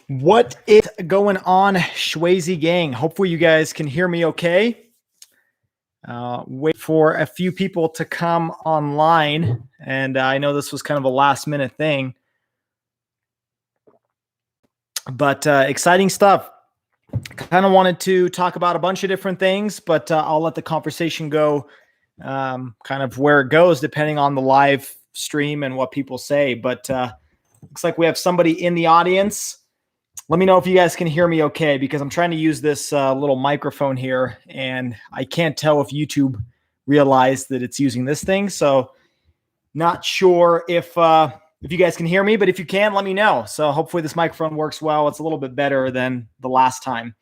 What is going on, Shwazy gang? Hopefully you guys can hear me okay. Wait for a few people to come online, and I know this was kind of a last minute thing, but exciting stuff. Kind of wanted to talk about a bunch of different things, but I'll let the conversation go kind of where it goes depending on the live stream and what people say. But looks like we have somebody in the audience. Let me know if you guys can hear me okay, because I'm trying to use this little microphone here, and I can't tell if YouTube realized that it's using this thing. So not sure if you guys can hear me, but if you can, let me know. So hopefully this microphone works well. It's a little bit better than the last time.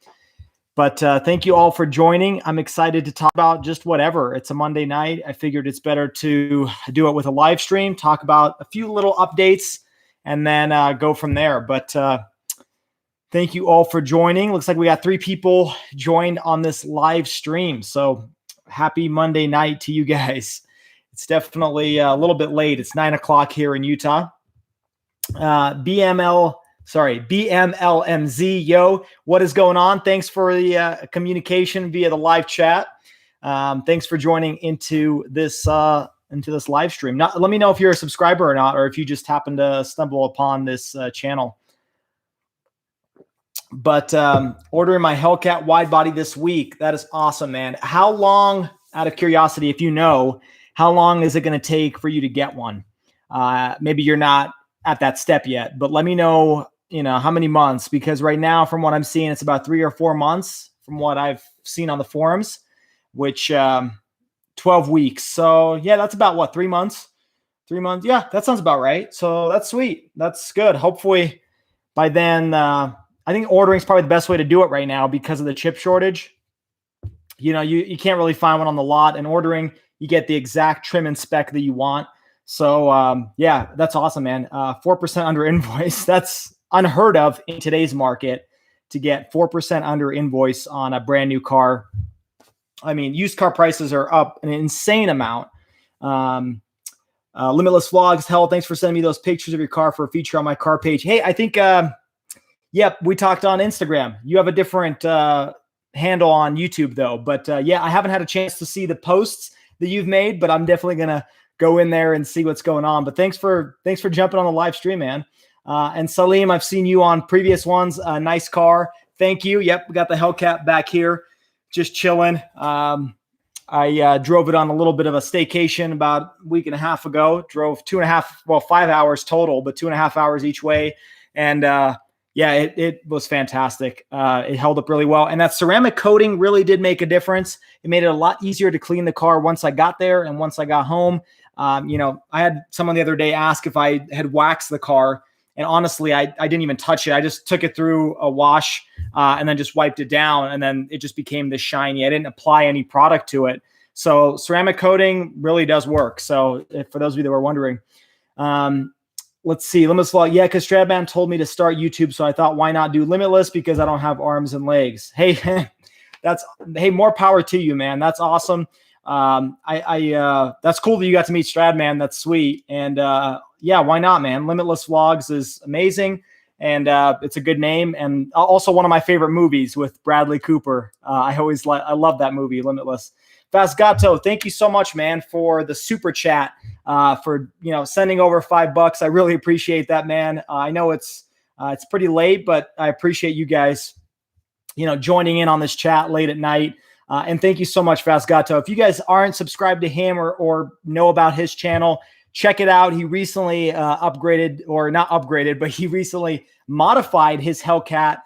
But thank you all for joining. I'm excited to talk about just whatever. It's a Monday night. I figured it's better to do it with a live stream, talk about a few little updates, and then go from there. But thank you all for joining. Looks like we got 3 people joined on this live stream. So happy Monday night to you guys. It's definitely a little bit late. It's 9 o'clock here in Utah. BMLMZ, yo, what is going on? Thanks for the communication via the live chat. Thanks for joining into this live stream. Let me know if you're a subscriber or not, or if you just happen to stumble upon this channel. But ordering my Hellcat wide body this week. That is awesome, man. How long, out of curiosity, if you know, how long is it going to take for you to get one? Maybe you're not at that step yet, but let me know, how many months, because right now, from what I'm seeing, it's about 3 or 4 months from what I've seen on the forums, which 12 weeks. So yeah, that's about what, 3 months? 3 months. Yeah, that sounds about right. So that's sweet. That's good. Hopefully by then, I think ordering is probably the best way to do it right now because of the chip shortage. You can't really find one on the lot, and ordering, you get the exact trim and spec that you want. So yeah, that's awesome, man. 4% under invoice. That's unheard of in today's market, to get 4% under invoice on a brand new car. I mean, used car prices are up an insane amount. Limitless Vlogs, hell, thanks for sending me those pictures of your car for a feature on my car page. Hey, I think, yep, we talked on Instagram. You have a different handle on YouTube, though. But yeah, I haven't had a chance to see the posts that you've made, but I'm definitely going to go in there and see what's going on. But thanks for jumping on the live stream, man. And Salim, I've seen you on previous ones. Nice car. Thank you. Yep, we got the Hellcat back here, just chilling. I drove it on a little bit of a staycation about a week and a half ago. Drove 5 hours total, but 2.5 hours each way. And yeah, it was fantastic. It held up really well. And that ceramic coating really did make a difference. It made it a lot easier to clean the car once I got there and once I got home. I had someone the other day ask if I had waxed the car. And honestly, I didn't even touch it. I just took it through a wash and then just wiped it down. And then it just became this shiny. I didn't apply any product to it. So ceramic coating really does work. So for those of you that were wondering, let's see. Limitless Vlog. Yeah, because Stradman told me to start YouTube. So I thought, why not do Limitless? Because I don't have arms and legs. Hey, hey, more power to you, man. That's awesome. That's cool that you got to meet Stradman. That's sweet. And yeah, why not, man? Limitless Vlogs is amazing. And it's a good name. And also one of my favorite movies with Bradley Cooper. I love that movie, Limitless. Fast Gato, thank you so much, man, for the super chat, for sending over $5. I really appreciate that, man. I know it's pretty late, but I appreciate you guys, joining in on this chat late at night. And thank you so much, Fast Gato. If you guys aren't subscribed to him or know about his channel, check it out. He recently upgraded, or not upgraded, but he recently modified his Hellcat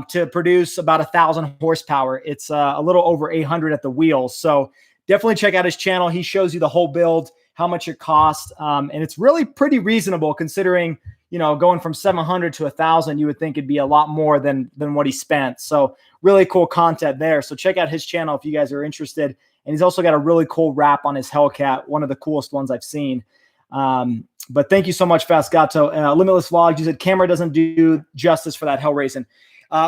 to produce about 1,000 horsepower. It's a little over 800 at the wheels. So definitely check out his channel. He shows you the whole build, how much it costs. And it's really pretty reasonable considering, going from 700 to 1,000, you would think it'd be a lot more than what he spent. So really cool content there. So check out his channel if you guys are interested. And he's also got a really cool wrap on his Hellcat, one of the coolest ones I've seen. But thank you so much, Fast Gato. Limitless Vlog, you said camera doesn't do justice for that hell racing.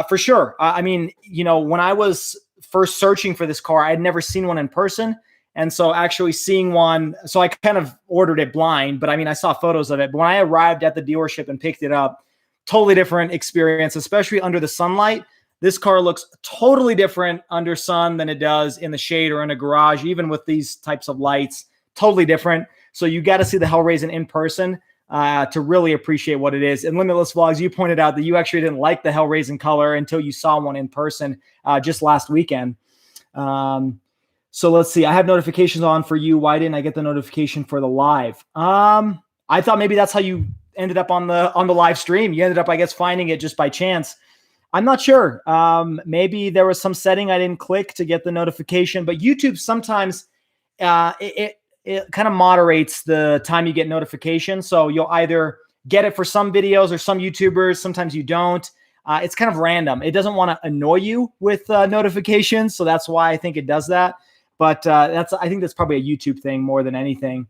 For sure. I mean, when I was first searching for this car, I had never seen one in person. And so actually seeing one, so I kind of ordered it blind, but I mean, I saw photos of it. But when I arrived at the dealership and picked it up, totally different experience, especially under the sunlight. This car looks totally different under sun than it does in the shade or in a garage, even with these types of lights, totally different. So you got to see the Hellraiser in person to really appreciate what it is. And Limitless Vlogs, you pointed out that you actually didn't like the Hellraiser color until you saw one in person just last weekend. So let's see. I have notifications on for you. Why didn't I get the notification for the live? I thought maybe that's how you ended up on the live stream. You ended up, I guess, finding it just by chance. I'm not sure. Maybe there was some setting I didn't click to get the notification, but YouTube sometimes it kind of moderates the time you get notifications. So you'll either get it for some videos or some YouTubers. Sometimes you don't. It's kind of random. It doesn't want to annoy you with notifications. So that's why I think it does that. But I think that's probably a YouTube thing more than anything.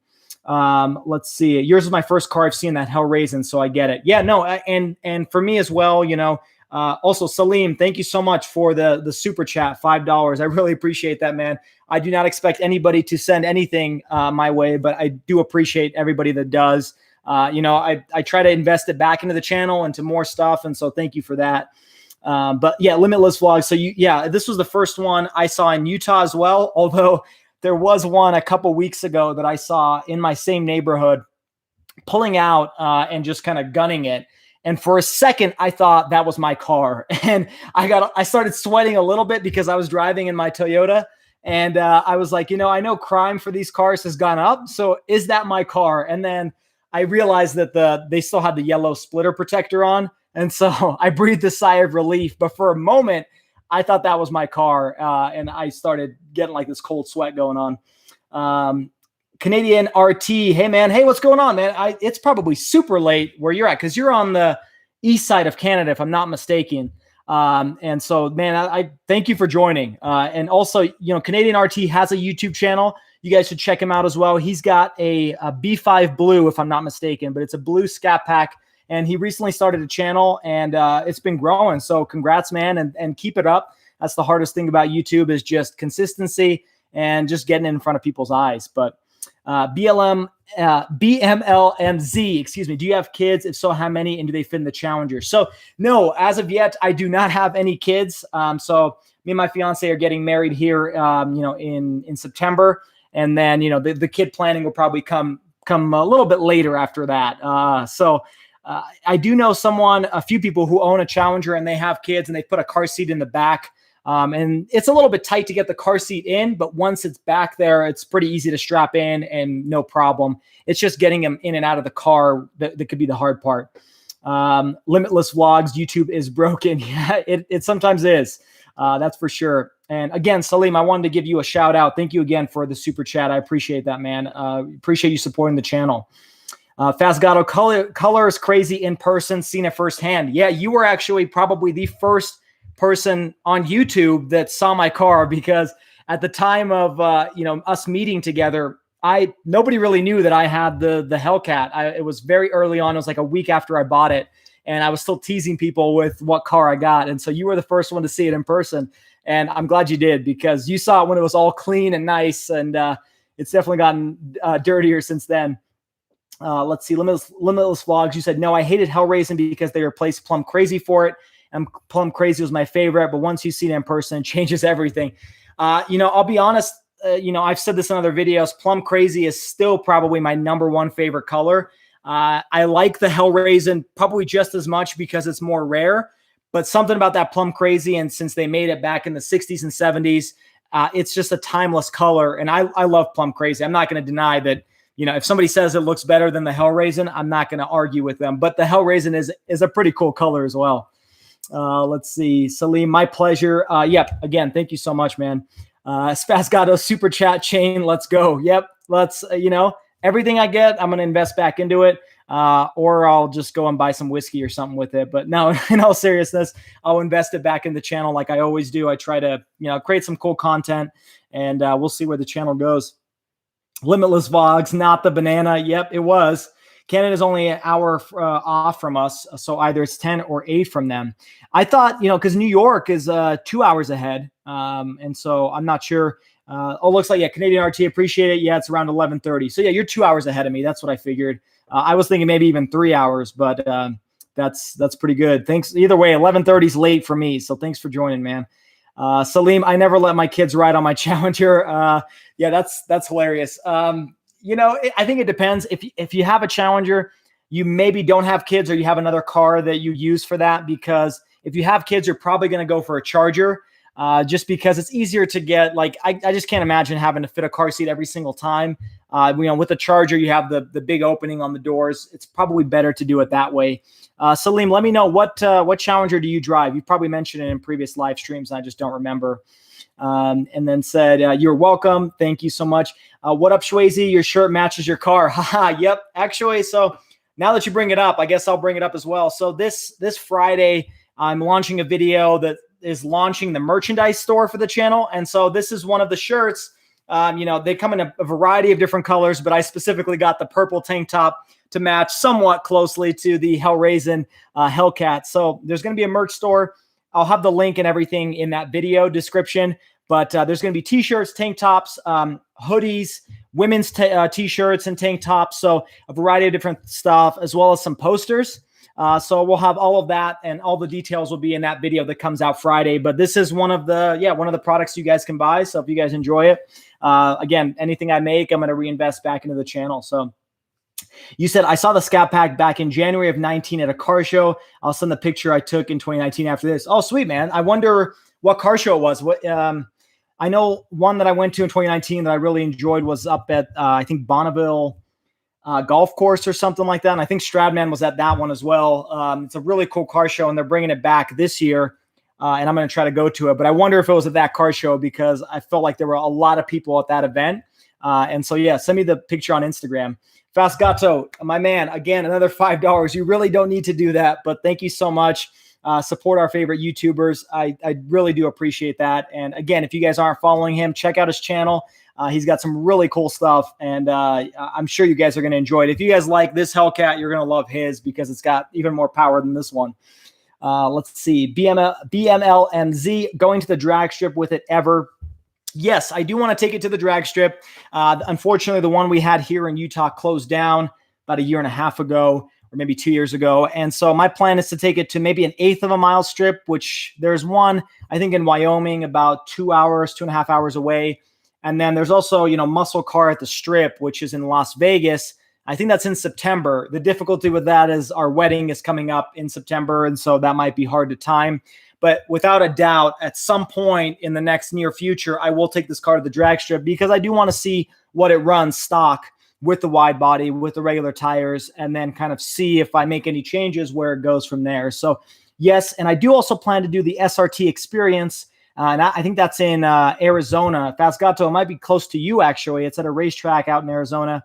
Let's see. Yours is my first car I've seen, that Hellraiser, so I get it. Yeah, no, and for me as well, you know. Also, Salim, thank you so much for the super chat, $5. I really appreciate that, man. I do not expect anybody to send anything my way, but I do appreciate everybody that does. You know, I try to invest it back into the channel, into more stuff, and so thank you for that. But yeah, Limitless Vlogs. So this was the first one I saw in Utah as well, although there was one a couple weeks ago that I saw in my same neighborhood pulling out and just kind of gunning it. And for a second, I thought that was my car. And I started sweating a little bit because I was driving in my Toyota. And I was like, you know, I know crime for these cars has gone up. So is that my car? And then I realized that they still had the yellow splitter protector on. And so I breathed a sigh of relief. But for a moment, I thought that was my car. And I started getting like this cold sweat going on. Canadian RT, hey man, hey, what's going on, man? It's probably super late where you're at because you're on the east side of Canada, if I'm not mistaken. And so, man, I thank you for joining. And also, you know, Canadian RT has a YouTube channel. You guys should check him out as well. He's got a B5 Blue, if I'm not mistaken, but it's a blue Scat Pack. And he recently started a channel, and it's been growing. So congrats, man, and keep it up. That's the hardest thing about YouTube is just consistency and just getting in front of people's eyes. But BMLMZ, excuse me. Do you have kids? If so, how many? And do they fit in the Challenger? So no, as of yet, I do not have any kids. So me and my fiance are getting married here, you know, in September. And then, you know, the kid planning will probably come a little bit later after that. I do know a few people who own a Challenger and they have kids and they put a car seat in the back. And it's a little bit tight to get the car seat in, but once it's back there, it's pretty easy to strap in and no problem. It's just getting them in and out of the car that could be the hard part. Limitless Vlogs, YouTube is broken. Yeah, it sometimes is. That's for sure. And again, Salim, I wanted to give you a shout out. Thank you again for the super chat. I appreciate that, man. Appreciate you supporting the channel. Fast Gato, color is crazy in person, seen it firsthand. Yeah, you were actually probably the first person on YouTube that saw my car, because at the time of you know, us meeting together, nobody really knew that I had the Hellcat. It was very early on. It was like a week after I bought it, and I was still teasing people with what car I got. And so you were the first one to see it in person, and I'm glad you did, because you saw it when it was all clean and nice, and it's definitely gotten dirtier since then. Let's see, Limitless Vlogs. You said, no, I hated Hellraiser because they replaced Plum Crazy for it. And Plum Crazy was my favorite, but once you see it in person, it changes everything. You know, I'll be honest, you know, I've said this in other videos, Plum Crazy is still probably my #1 favorite color. I like the Hellraiser probably just as much because it's more rare, but something about that Plum Crazy, and since they made it back in the 60s and 70s, it's just a timeless color. And I love Plum Crazy. I'm not going to deny that. You know, if somebody says it looks better than the Hellraiser, I'm not going to argue with them. But the Hellraiser is a pretty cool color as well. Let's see. Salim, my pleasure. Yep. Again, thank you so much, man. Spasgato super chat chain. Let's go. Yep. Let's, you know, everything I get, I'm going to invest back into it. Or I'll just go and buy some whiskey or something with it. But no, in all seriousness, I'll invest it back in the channel like I always do. I try to, you know, create some cool content, and we'll see where the channel goes. Limitless Vlogs, not the banana. Yep, it was. Canada's only an hour off from us, so either it's 10 or 8 from them. I thought, you know, because New York is 2 hours ahead, and so I'm not sure. Oh, looks like, yeah, Canadian RT, appreciate it. Yeah, it's around 11:30. So, yeah, you're 2 hours ahead of me. That's what I figured. I was thinking maybe even 3 hours, but that's pretty good. Thanks. Either way, 11:30 is late for me. So thanks for joining, man. Salim, I never let my kids ride on my Challenger. Yeah, that's hilarious. I think it depends. If you have a Challenger, you maybe don't have kids, or you have another car that you use for that, because if you have kids, you're probably going to go for a Charger, just because it's easier to get. Like, I just can't imagine having to fit a car seat every single time. With the Charger, you have the big opening on the doors. It's probably better to do it that way. Salim, let me know what Challenger do you drive? You probably mentioned it in previous live streams, and I just don't remember. And then said, you're welcome. Thank you so much. What up, Shwazy? Your shirt matches your car. Haha. Yep. Actually, so now that you bring it up, I guess I'll bring it up as well. So this Friday, I'm launching a video that is launching the merchandise store for the channel. And so this is one of the shirts. They come in a variety of different colors, but I specifically got the purple tank top to match somewhat closely to the Hellraisin Hellcat. So there's going to be a merch store. I'll have the link and everything in that video description, but there's going to be t-shirts, tank tops, hoodies, women's t-shirts and tank tops. So a variety of different stuff, as well as some posters. So we'll have all of that, and all the details will be in that video that comes out Friday. But this is one of the products you guys can buy. So if you guys enjoy it, again, anything I make, I'm going to reinvest back into the channel. So you said, I saw the Scat Pack back in January of 19 at a car show. I'll send the picture I took in 2019 after this. Oh, sweet, man. I wonder what car show it was. I know one that I went to in 2019 that I really enjoyed was up at, I think, Bonneville Golf Course or something like that. And I think Stradman was at that one as well. It's a really cool car show, and they're bringing it back this year. And I'm going to try to go to it. But I wonder if it was at that car show, because I felt like there were a lot of people at that event. And so, yeah, send me the picture on Instagram. Fast Gato, my man, again, another $5. You really don't need to do that, but thank you so much. Support our favorite YouTubers. I really do appreciate that. And again, if you guys aren't following him, check out his channel. He's got some really cool stuff, and I'm sure you guys are going to enjoy it. If you guys like this Hellcat, you're going to love his, because it's got even more power than this one. Let's see. BMLMZ, going to the drag strip with it ever? Yes, I do want to take it to the drag strip. Unfortunately, the one we had here in Utah closed down about a year and a half ago, or maybe 2 years ago. And so my plan is to take it to maybe an 1/8 of a mile strip, which there's one, I think, in Wyoming, about 2 hours, 2.5 hours away. And then there's also, Muscle Car at the Strip, which is in Las Vegas. I think that's in September. The difficulty with that is our wedding is coming up in September, and so that might be hard to time. But without a doubt, at some point in the next near future, I will take this car to the drag strip, because I do want to see what it runs stock with the wide body, with the regular tires, and then kind of see if I make any changes, where it goes from there. So yes, and I do also plan to do the SRT experience. And I think that's in Arizona. Fast Gato, it might be close to you, actually. It's at a racetrack out in Arizona,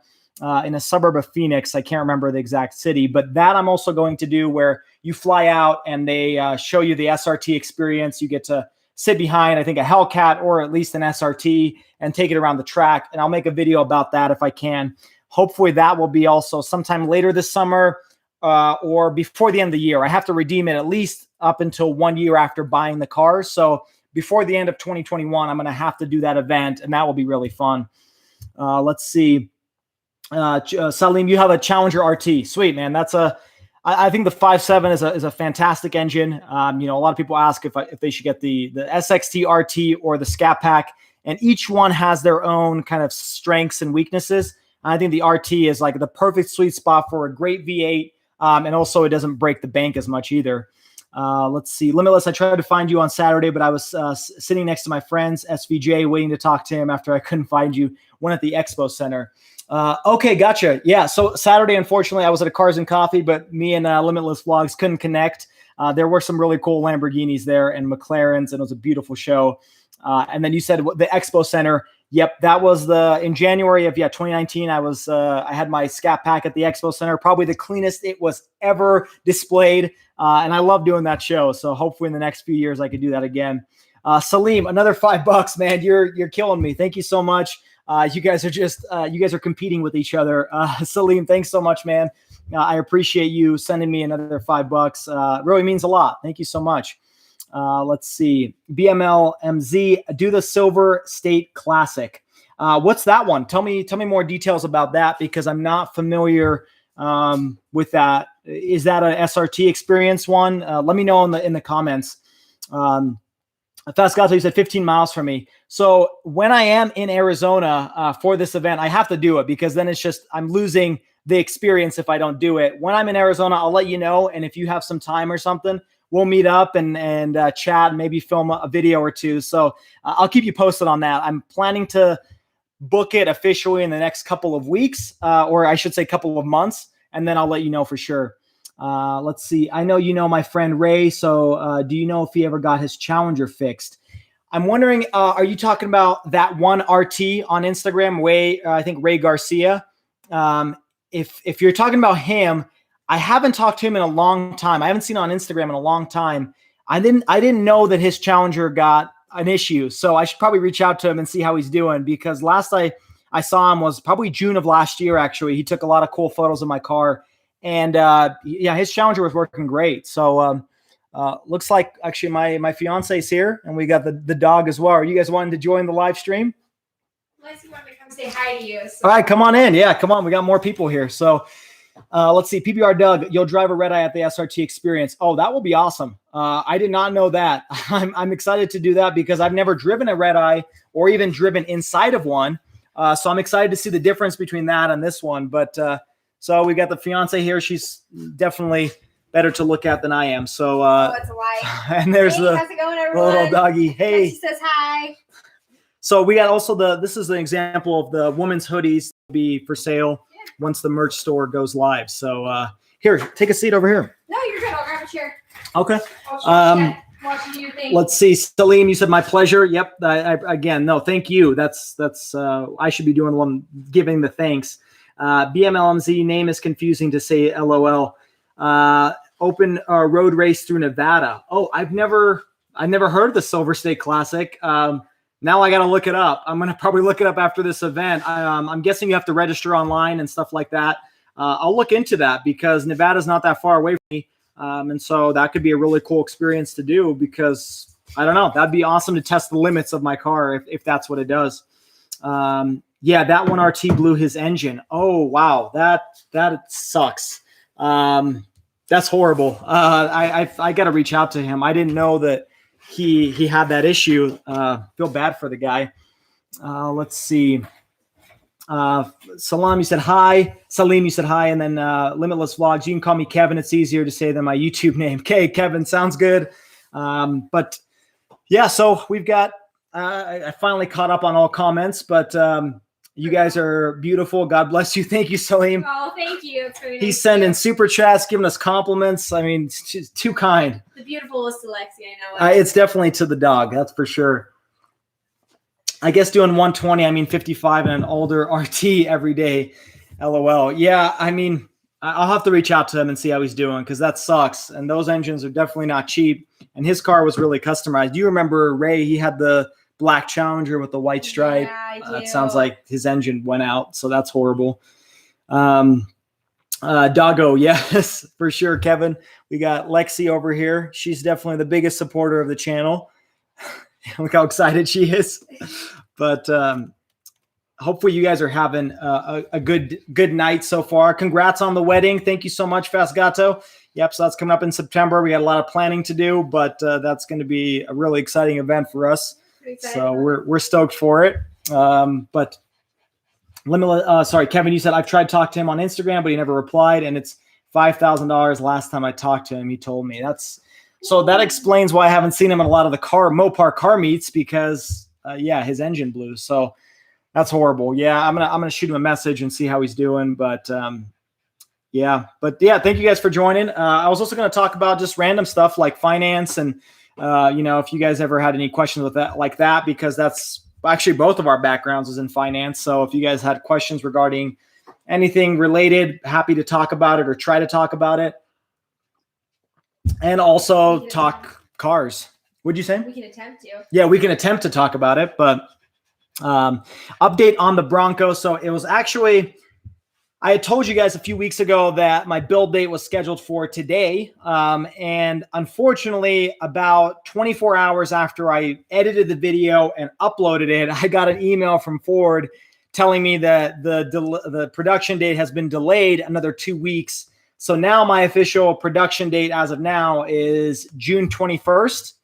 in a suburb of Phoenix. I can't remember the exact city, but that I'm also going to do, where you fly out and they show you the SRT experience. You get to sit behind, I think, a Hellcat or at least an SRT, and take it around the track. And I'll make a video about that if I can. Hopefully that will be also sometime later this summer, or before the end of the year. I have to redeem it at least up until 1 year after buying the car. So before the end of 2021, I'm going to have to do that event, and that will be really fun. Let's see. Salim, you have a Challenger RT. Sweet, man. I think the 5.7 is a fantastic engine. A lot of people ask if they should get the SXT RT or the Scat Pack, and each one has their own kind of strengths and weaknesses. I think the RT is like the perfect sweet spot for a great V8, and also it doesn't break the bank as much either. Let's see. Limitless, I tried to find you on Saturday, but I was sitting next to my friends, SVJ, waiting to talk to him after I couldn't find you. One at the Expo Center. Okay, gotcha. Yeah, so Saturday, unfortunately, I was at a Cars and Coffee, but me and Limitless Vlogs couldn't connect. There were some really cool Lamborghinis there and McLarens, and it was a beautiful show. And then you said the Expo Center. Yep, that was in January of 2019. I had my Scat Pack at the Expo Center, probably the cleanest it was ever displayed, and I love doing that show. So hopefully in the next few years I could do that again. Salim, another $5, man. You're killing me. Thank you so much. You guys are competing with each other. Salim, thanks so much, man. I appreciate you sending me another $5. It really means a lot. Thank you so much. Let's see. BMLMZ, do the Silver State Classic. What's that one? Tell me more details about that, because I'm not familiar with that is that an SRT experience one? Let me know in the comments. Fast Gato, you said 15 miles from me. So when I am in Arizona for this event, I have to do it because then it's just I'm losing the experience if I don't do it. When I'm in Arizona, I'll let you know. And if you have some time or something, we'll meet up and chat and maybe film a video or two. So I'll keep you posted on that. I'm planning to book it officially in the next couple of weeks, or I should say couple of months, and then I'll let you know for sure. Let's see. I know you know my friend Ray, so do you know if he ever got his Challenger fixed? I'm wondering, are you talking about that one RT on Instagram, I think Ray Garcia? If you're talking about him, I haven't talked to him in a long time. I haven't seen him on Instagram in a long time. I didn't know that his Challenger got an issue, so I should probably reach out to him and see how he's doing, because last I saw him was probably June of last year. Actually, he took a lot of cool photos of my car, and yeah, his Challenger was working great. So looks like actually my fiance's here, and we got the dog as well. Are you guys wanting to join the live stream? Unless you want me to come say hi to you. So. All right, come on in. Yeah, come on. We got more people here. So let's see. PBR Doug, you'll drive a red eye at the SRT experience. Oh, that will be awesome. I did not know that. I'm excited to do that because I've never driven a red eye or even driven inside of one. So I'm excited to see the difference between that and this one. But so we got the fiance here. She's definitely better to look at than I am. So it's a lie. And there's hey, how's it going, everyone? little doggy. Hey. She says hi. So we got also this is an example of the women's hoodies to be for sale once the merch store goes live. So here, take a seat over here. No, you're good. I'll grab a chair. Okay. Watching you think. Let's see. Salim, you said my pleasure. Yep. Again, no, thank you. That's I should be doing the one giving the thanks. BMLMZ name is confusing to say LOL. Open road race through Nevada. Oh, I've never heard of the Silver State Classic. Now I got to look it up. I'm going to probably look it up after this event. I'm guessing you have to register online and stuff like that. I'll look into that because Nevada's not that far away from me. And so that could be a really cool experience to do because I don't know, that'd be awesome to test the limits of my car if that's what it does. Yeah, that one RT blew his engine. Oh, wow. That sucks. That's horrible. I got to reach out to him. I didn't know that he had that issue. Feel bad for the guy. Let's see. Salam, you said hi. Salim, you said hi. And then Limitless Vlogs. You can call me Kevin. It's easier to say than my YouTube name. Okay, Kevin, sounds good. But yeah, so we've got, I finally caught up on all comments, but you guys are beautiful. God bless you. Thank you, Salim. Oh, thank you. It's very nice. He's sending super chats, giving us compliments. I mean, she's too kind. The beautiful is to Lexi, I know. It's definitely to the dog. That's for sure. I guess doing 120, I mean 55 and an older RT every day. LOL. Yeah, I mean, I'll have to reach out to him and see how he's doing because that sucks. And those engines are definitely not cheap. And his car was really customized. Do you remember Ray? He had the black Challenger with the white stripe. Yeah, I do. It sounds like his engine went out, so that's horrible. Doggo, yes, for sure, Kevin. We got Lexi over here. She's definitely the biggest supporter of the channel. Look how excited she is. But hopefully you guys are having a good night so far. Congrats on the wedding. Thank you so much, Fast Gato. Yep, so that's coming up in September. We got a lot of planning to do, but that's going to be a really exciting event for us. So we're stoked for it. But sorry, Kevin, you said I've tried to talk to him on Instagram, but he never replied, and it's $5,000 last time I talked to him. He told me so that explains why I haven't seen him in a lot of the Mopar car meets because yeah, his engine blew. So that's horrible. Yeah, I'm gonna shoot him a message and see how he's doing. But yeah, thank you guys for joining. I was also going to talk about just random stuff like finance and if you guys ever had any questions with that like that, because that's actually both of our backgrounds is in finance. So if you guys had questions regarding anything related, happy to talk about it or try to talk about it. And also talk cars. What'd you say? We can attempt to. Yeah, we can attempt to talk about it, but update on the Broncos. So it was actually, I had told you guys a few weeks ago that my build date was scheduled for today. And unfortunately, about 24 hours after I edited the video and uploaded it, I got an email from Ford telling me that the production date has been delayed another 2 weeks. So now my official production date as of now is June 21st.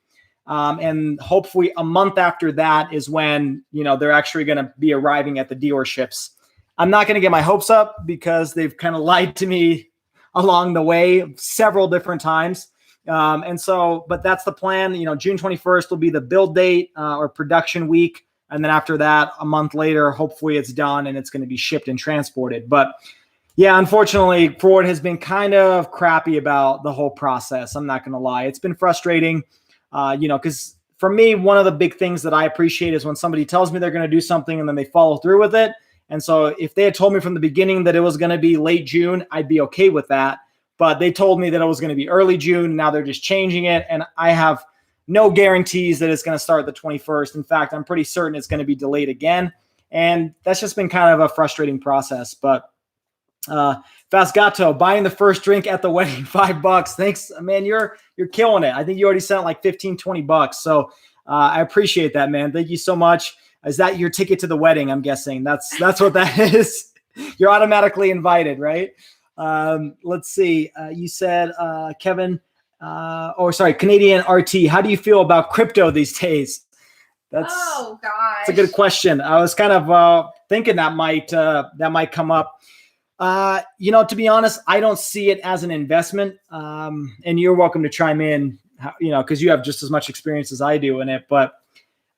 And hopefully a month after that is when, they're actually going to be arriving at the dealerships. I'm not going to get my hopes up because they've kind of lied to me along the way several different times. But that's the plan. June 21st will be the build date or production week. And then after that, a month later, hopefully it's done and it's going to be shipped and transported. But yeah, unfortunately, Ford has been kind of crappy about the whole process. I'm not going to lie. It's been frustrating, because for me, one of the big things that I appreciate is when somebody tells me they're going to do something and then they follow through with it. And so if they had told me from the beginning that it was going to be late June, I'd be okay with that. But they told me that it was going to be early June. Now they're just changing it. And I have no guarantees that it's going to start the 21st. In fact, I'm pretty certain it's going to be delayed again. And that's just been kind of a frustrating process. But Fast Gato, buying the first drink at the wedding, $5. Thanks, man. You're killing it. I think you already sent like $15-20. So I appreciate that, man. Thank you so much. Is that your ticket to the wedding? I'm guessing that's what that is. You're automatically invited, right? Let's see. You said, Kevin, Canadian RT. How do you feel about crypto these days? That's a good question. I was kind of thinking that might come up. To be honest, I don't see it as an investment. And you're welcome to chime in, because you have just as much experience as I do in it. But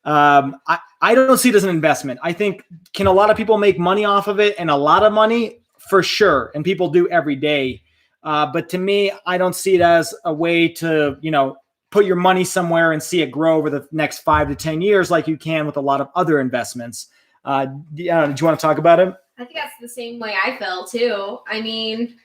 I don't see it as an investment. I think, can a lot of people make money off of it, and a lot of money for sure. And people do every day. But to me, I don't see it as a way to, put your money somewhere and see it grow over the next 5 to 10 years like you can with a lot of other investments. Do you want to talk about it? I think that's the same way I feel too. I mean,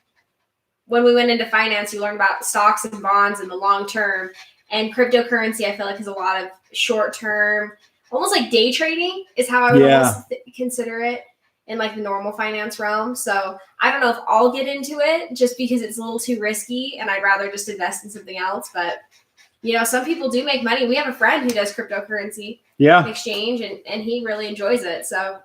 when we went into finance, you learn about stocks and bonds in the long term, and cryptocurrency, I feel like, is a lot of short term, almost like day trading is how I would almost consider it in like the normal finance realm. So I don't know if I'll get into it just because it's a little too risky and I'd rather just invest in something else. But, some people do make money. We have a friend who does cryptocurrency exchange and he really enjoys it. So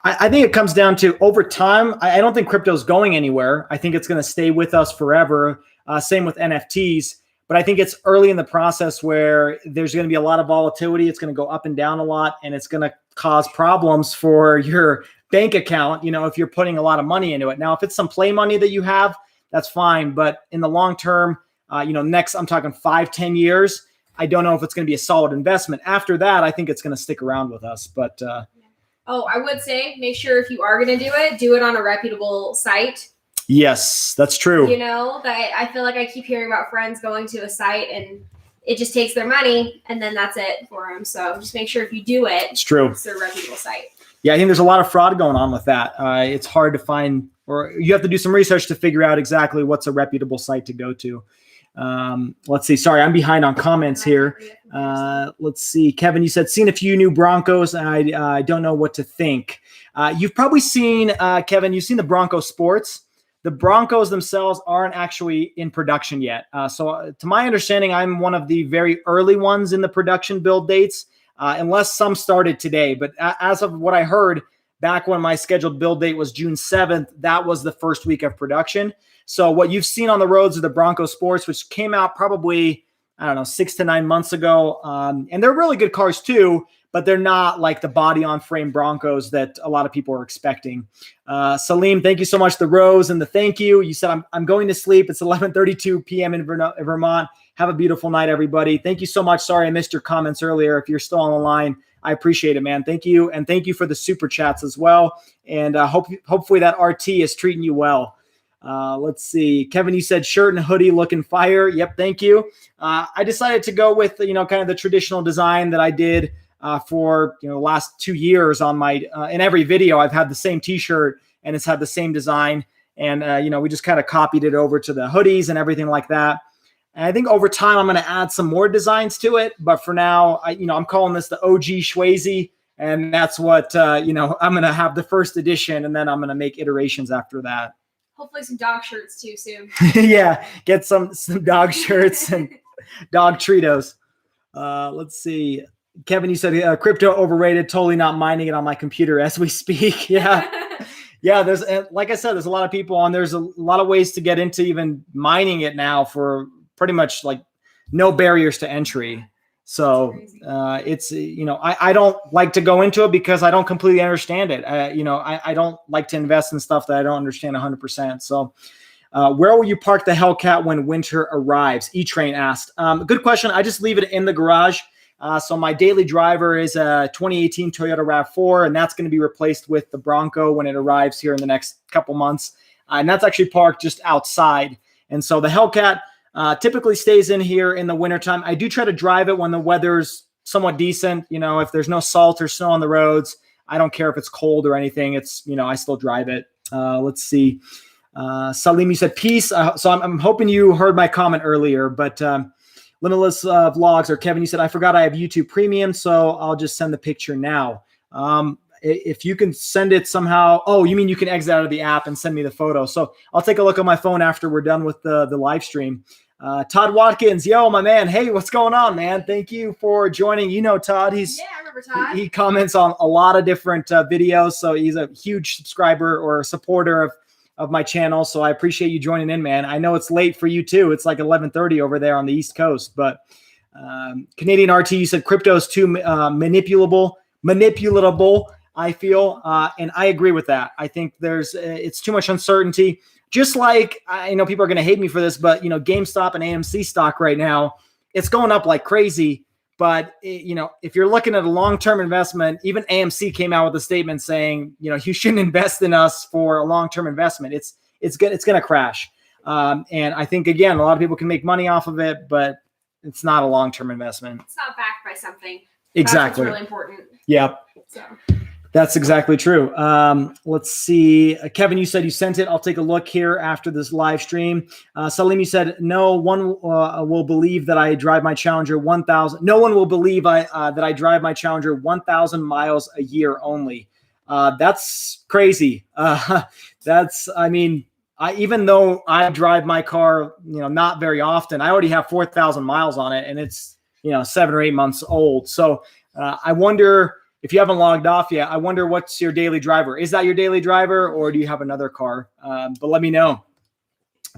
I think it comes down to over time. I don't think crypto is going anywhere. I think it's going to stay with us forever. Same with NFTs. But I think it's early in the process where there's going to be a lot of volatility. It's going to go up and down a lot, and it's going to cause problems for your bank account, if you're putting a lot of money into it. Now, if it's some play money that you have, that's fine. But in the long term, next, I'm talking 5-10 years, I don't know if it's going to be a solid investment. After that, I think it's going to stick around with us. But I would say make sure if you are going to do it on a reputable site. Yes, that's true. That I feel like I keep hearing about friends going to a site and it just takes their money and then that's it for them. So just make sure if you do it, it's true. It's a reputable site. Yeah, I think there's a lot of fraud going on with that. It's hard to find, or you have to do some research to figure out exactly what's a reputable site to go to. Let's see. Sorry, I'm behind on comments here. Let's see. Kevin, you said, seen a few new Broncos. And I don't know what to think. You've probably seen, Kevin, you've seen the Broncos sports. The Broncos themselves aren't actually in production yet. So to my understanding, I'm one of the very early ones in the production build dates, unless some started today. But as of what I heard, back when my scheduled build date was June 7th, that was the first week of production. So what you've seen on the roads of the Broncos sports, which came out probably, 6 to 9 months ago. And they're really good cars too, but they're not like the body on frame Broncos that a lot of people are expecting. Salim, thank you so much. The rose and the thank you. You said, I'm going to sleep. It's 11:32 p.m. in Vermont. Have a beautiful night, everybody. Thank you so much. Sorry, I missed your comments earlier. If you're still on the line, I appreciate it, man. Thank you. And thank you for the super chats as well. And hopefully that RT is treating you well. Let's see. Kevin, you said shirt and hoodie looking fire. Yep. Thank you. I decided to go with, kind of the traditional design that I did for, the last 2 years on my, in every video, I've had the same t-shirt and it's had the same design. And, we just kind of copied it over to the hoodies and everything like that. And I think over time, I'm going to add some more designs to it. But for now, I'm calling this the OG Schwazy. And that's what, I'm going to have the first edition and then I'm going to make iterations after that. Hopefully some dog shirts too soon. Yeah, get some dog shirts and dog Treatos. Let's see. Kevin, you said crypto overrated. Totally not mining it on my computer as we speak. Yeah. Yeah, there's like I said, there's a lot of people on. There's a lot of ways to get into even mining it now for pretty much like no barriers to entry. So it's, I don't like to go into it because I don't completely understand it. I don't like to invest in stuff that I don't understand 100%. So where will you park the Hellcat when winter arrives? E-Train asked. Good question. I just leave it in the garage. So my daily driver is a 2018 Toyota RAV4, and that's going to be replaced with the Bronco when it arrives here in the next couple months. And that's actually parked just outside. And so the Hellcat typically stays in here in the wintertime. I do try to drive it when the weather's somewhat decent. If there's no salt or snow on the roads, I don't care if it's cold or anything. It's, I still drive it. Let's see. Salim, you said peace. So I'm hoping you heard my comment earlier, but Limitless Vlogs, or Kevin, you said, I forgot I have YouTube Premium, so I'll just send the picture now. If you can send it somehow. Oh, you mean you can exit out of the app and send me the photo. So I'll take a look on my phone after we're done with the live stream. Todd Watkins, yo, my man. Hey, what's going on, man? Thank you for joining. Todd, I remember Todd. He comments on a lot of different videos, so he's a huge subscriber or supporter of my channel. So I appreciate you joining in, man. I know it's late for you too. It's like 11:30 over there on the East Coast, but Canadian RT, you said crypto is too manipulatable, I feel. And I agree with that. I think it's too much uncertainty. Just like, I know people are going to hate me for this, but GameStop and AMC stock right now, it's going up like crazy. But if you're looking at a long-term investment, even AMC came out with a statement saying, you shouldn't invest in us for a long-term investment. It's going to crash. And I think, again, a lot of people can make money off of it, but it's not a long-term investment. It's not backed by something. Exactly. That's really important. Yep. So. That's exactly true. Let's see. Kevin, you said you sent it. I'll take a look here after this live stream. Salim, you said, no one will believe that I drive my Challenger 1,000. No one will believe that I drive my Challenger 1,000 miles a year only. That's crazy. Even though I drive my car, not very often, I already have 4,000 miles on it, and it's, 7 or 8 months old. So I wonder, if you haven't logged off yet, I wonder what's your daily driver. Is that your daily driver, or do you have another car? But let me know.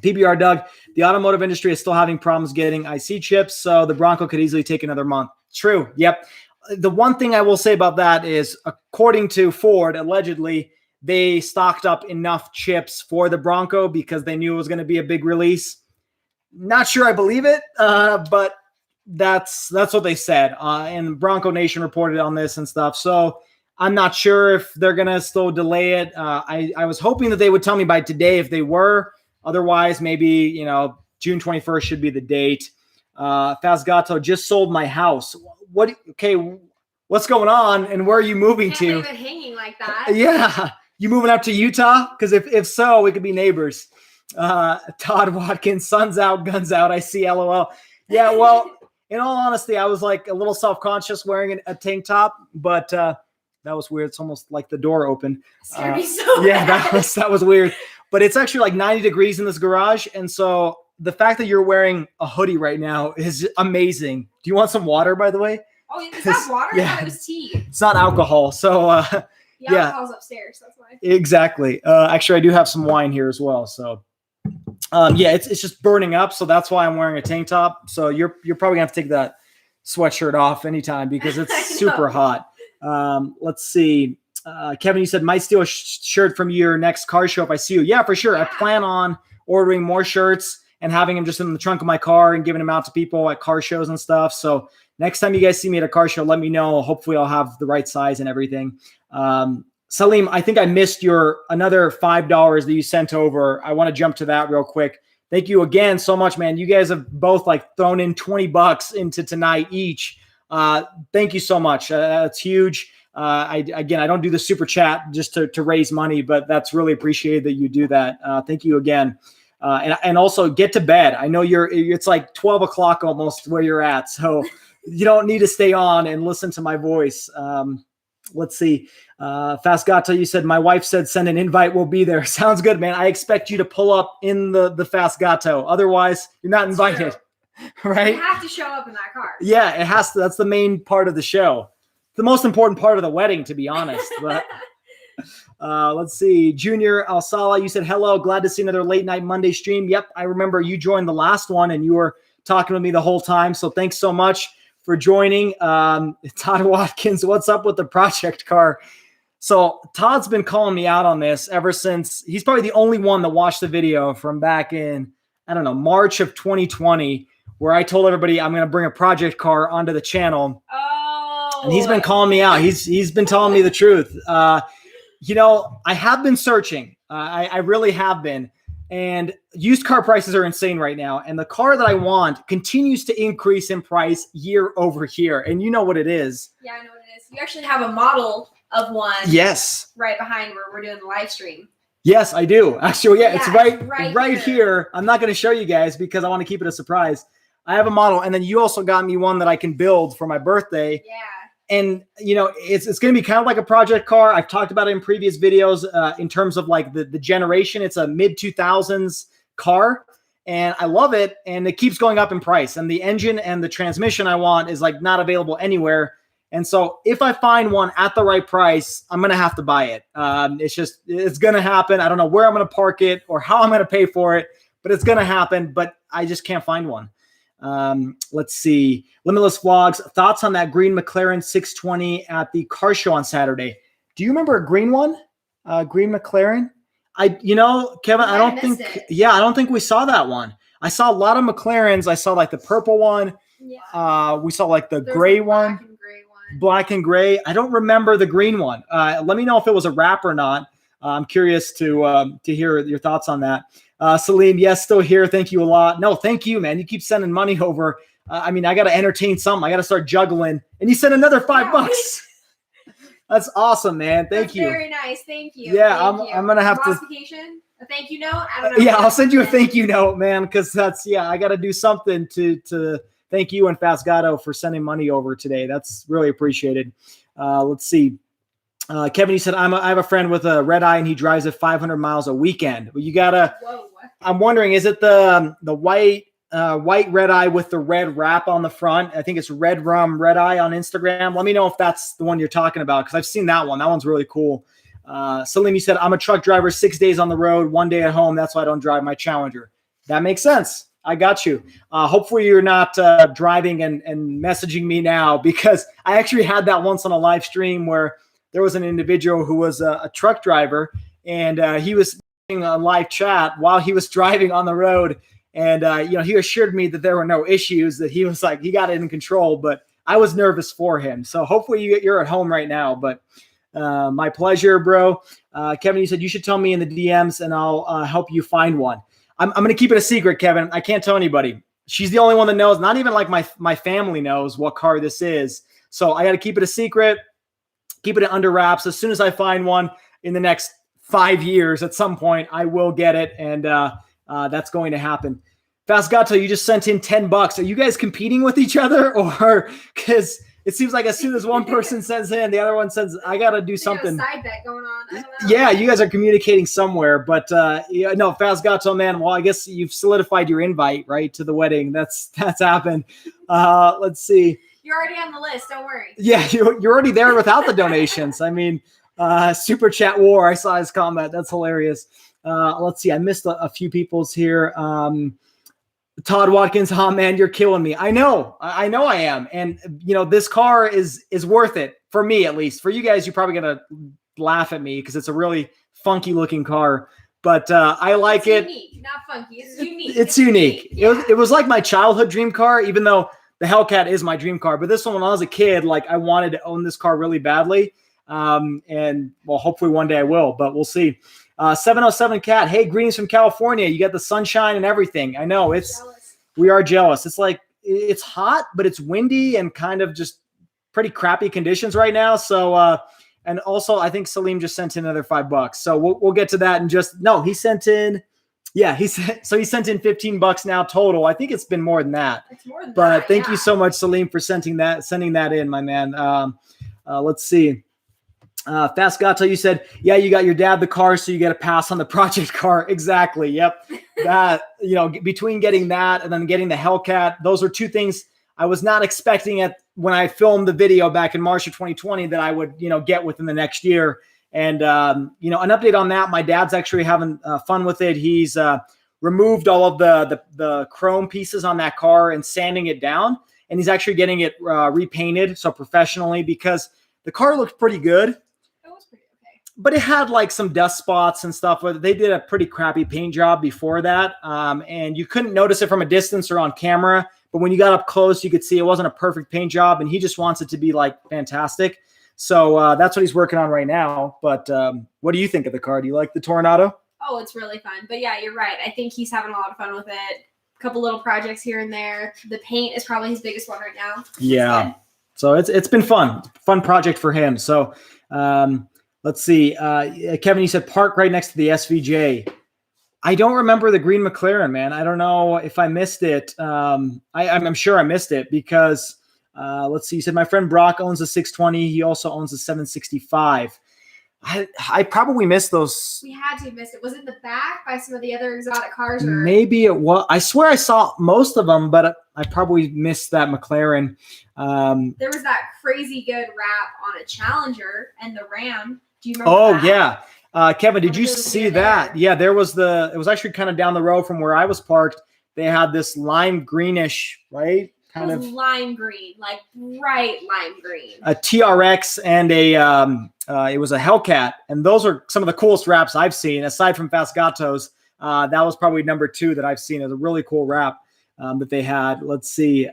PBR Doug, the automotive industry is still having problems getting IC chips, so the Bronco could easily take another month. True. Yep. The one thing I will say about that is, according to Ford, allegedly, they stocked up enough chips for the Bronco because they knew it was going to be a big release. Not sure I believe it, but that's what they said. And Bronco Nation reported on this and stuff. So I'm not sure if they're going to still delay it. I was hoping that they would tell me by today if they were. Otherwise, maybe, June 21st should be the date. Fazgato, just sold my house. What's going on? And where are you moving to? Can't leave it hanging like that. Yeah. You moving up to Utah? Because if so, we could be neighbors. Todd Watkins, sun's out, guns out. I see, LOL. Yeah, well, in all honesty, I was like a little self-conscious wearing a tank top, but that was weird. It's almost like the door opened. Scared me so yeah, bad. that was weird. But it's actually like 90 degrees in this garage, and so the fact that you're wearing a hoodie right now is amazing. Do you want some water, by the way? Oh, is that water? Yeah. I thought it was tea. It's not alcohol, so The alcohol's upstairs. That's why. Exactly. Actually, I do have some wine here as well. So, it's just burning up. So that's why I'm wearing a tank top. So you're probably gonna have to take that sweatshirt off anytime because it's super hot. Let's see. Kevin, you said might steal a shirt from your next car show if I see you. Yeah, for sure. I plan on ordering more shirts and having them just in the trunk of my car and giving them out to people at car shows and stuff. So next time you guys see me at a car show, let me know. Hopefully I'll have the right size and everything. Salim, I think I missed your another $5 that you sent over. I want to jump to that real quick. Thank you again so much, man. You guys have both like thrown in $20 into tonight each. Thank you so much. That's huge. I don't do the super chat just to raise money, but that's really appreciated that you do that. Thank you again. And also get to bed. I know it's like 12 o'clock almost where you're at. So you don't need to stay on and listen to my voice. Let's see. Fastgato, you said, my wife said, send an invite. We'll be there. Sounds good, man. I expect you to pull up in the Fastgato. Otherwise you're not invited. Right? You have to show up in that car. Yeah, it has to. That's the main part of the show. The most important part of the wedding, to be honest. But Let's see. Junior Alsala, you said, hello. Glad to see another late night Monday stream. Yep. I remember you joined the last one and you were talking with me the whole time. So thanks so much for joining. Todd Watkins, what's up with the project car? So Todd's been calling me out on this ever since. He's probably the only one that watched the video from back in, I don't know, March of 2020, where I told everybody I'm going to bring a project car onto the channel. Oh. And he's been calling me out. He's been telling me the truth. You know, I have been searching. I really have been. And used car prices are insane right now. And the car that I want continues to increase in price year over year. And you know what it is. Yeah, I know what it is. You actually have a model of one. Yes. Right behind where we're doing the live stream. Yes, I do. Actually, yeah, it's right here. here. I'm not going to show you guys because I want to keep it a surprise. I have a model. And then you also got me one that I can build for my birthday. Yeah. And, you know, it's going to be kind of like a project car. I've talked about it in previous videos in terms of like the generation. It's a mid-2000s car, and I love it, and it keeps going up in price. And the engine and the transmission I want is like not available anywhere. And so if I find one at the right price, I'm going to have to buy it. It's going to happen. I don't know where I'm going to park it or how I'm going to pay for it, but it's going to happen. But I just can't find one. Let's see. Limitless Vlogs, thoughts on that green McLaren 620 at the car show on Saturday. Do you remember a green one? Green McLaren? Kevin, I don't think we saw that one. I saw a lot of McLarens. I saw like the purple one. Yeah. We saw like the gray one. Black and gray. I don't remember the green one. Let me know if it was a wrap or not. I'm curious to hear your thoughts on that. Salim, yes, still here. Thank you a lot. No, thank you, man. You keep sending money over. I got to entertain something. I got to start juggling. And you sent another $5. That's awesome, man. Thank you. Very nice. Thank you. Yeah, I'm going to have to. A thank you note? I don't know. Yeah, I'll send you a thank you note, man, because I got to do something to thank you and Fast Gato for sending money over today. That's really appreciated. Let's see. Kevin, you said, I have a friend with a red eye and he drives it 500 miles a weekend. Well, you gotta, Whoa, what? I'm wondering, is it the white red eye with the red wrap on the front? I think it's Red Rum Red Eye on Instagram. Let me know if that's the one you're talking about, because I've seen that one. That one's really cool. Salim, you said, I'm a truck driver, 6 days on the road, 1 day at home. That's why I don't drive my Challenger. That makes sense. I got you. Hopefully you're not driving and messaging me now, because I actually had that once on a live stream where there was an individual who was a truck driver, and he was doing a live chat while he was driving on the road. And, he assured me that there were no issues, that he was like, he got it in control, but I was nervous for him. So hopefully you're at home right now, but my pleasure, bro. Kevin, you said you should tell me in the DMs and I'll help you find one. I'm going to keep it a secret, Kevin. I can't tell anybody. She's the only one that knows. Not even like my family knows what car this is. So I got to keep it a secret. Keep it under wraps. As soon as I find one in the next 5 years, at some point, I will get it. And that's going to happen. Fast Gato, you just sent in $10. Are you guys competing with each other? Or because it seems like as soon as one person sends in, the other one says, I got to do something. Side bet going on. I don't know. Yeah, you guys are communicating somewhere. But no, Fast Gato, man, well, I guess you've solidified your invite, right, to the wedding. That's happened. Let's see. You're already on the list. Don't worry. Yeah, you're already there without the donations. I mean, Super Chat War. I saw his comment. That's hilarious. Let's see. I missed a few people's here. Todd Watkins, man, you're killing me. I know I am. And this car is worth it for me, at least. For you guys, you're probably gonna laugh at me because it's a really funky looking car. But I like it. Unique, not funky. It's unique. It's unique. Yeah. It was like my childhood dream car, even though the Hellcat is my dream car. But this one, when I was a kid, like I wanted to own this car really badly. And well, hopefully one day I will, but we'll see. 707 Cat. Hey, greetings from California. You got the sunshine and everything. I know we are jealous. It's like, it's hot, but it's windy and kind of just pretty crappy conditions right now. So, and also I think Salim just sent in another $5. So we'll get to that. And he sent in, he sent in $15 now total. I think it's been more than that. It's more than but that, thank you so much, Salim, for sending that in, my man. Let's see. Fast Gato, you said, yeah, you got your dad the car, so you get a pass on the project car. Exactly. Yep. That, between getting that and then getting the Hellcat, those are two things I was not expecting when I filmed the video back in March of 2020 that I would, get within the next year. And, you know, an update on that, my dad's actually having fun with it. He's removed all of the chrome pieces on that car and sanding it down. And he's actually getting it repainted, so professionally, because the car looked pretty good. It was pretty okay. But it had like some dust spots and stuff. They did a pretty crappy paint job before that. And you couldn't notice it from a distance or on camera. But when you got up close, you could see it wasn't a perfect paint job. And he just wants it to be like fantastic. So that's what he's working on right now. But what do you think of the car? Do you like the Tornado? Oh, it's really fun. But yeah, you're right. I think he's having a lot of fun with it. A couple little projects here and there. The paint is probably his biggest one right now. Yeah. So it's been fun project for him. So let's see. Kevin, you said park right next to the SVJ. I don't remember the green McLaren, man. I don't know if I missed it. I'm sure I missed it because let's see. You said my friend Brock owns a 620. He also owns a 765. I probably missed those. We had to miss it. Was it in the back by some of the other exotic cars? Or? Maybe it was. I swear I saw most of them, but I probably missed that McLaren. There was that crazy good wrap on a Challenger and the Ram. Do you remember that? Yeah. Kevin, did you see that? Yeah, it was actually kind of down the road from where I was parked. They had this lime greenish, right? Kind of lime green, like bright lime green. A TRX and it was a Hellcat. And those are some of the coolest wraps I've seen, aside from Fast Gatos. That was probably number 2 that I've seen. It was a really cool wrap that they had. Let's see.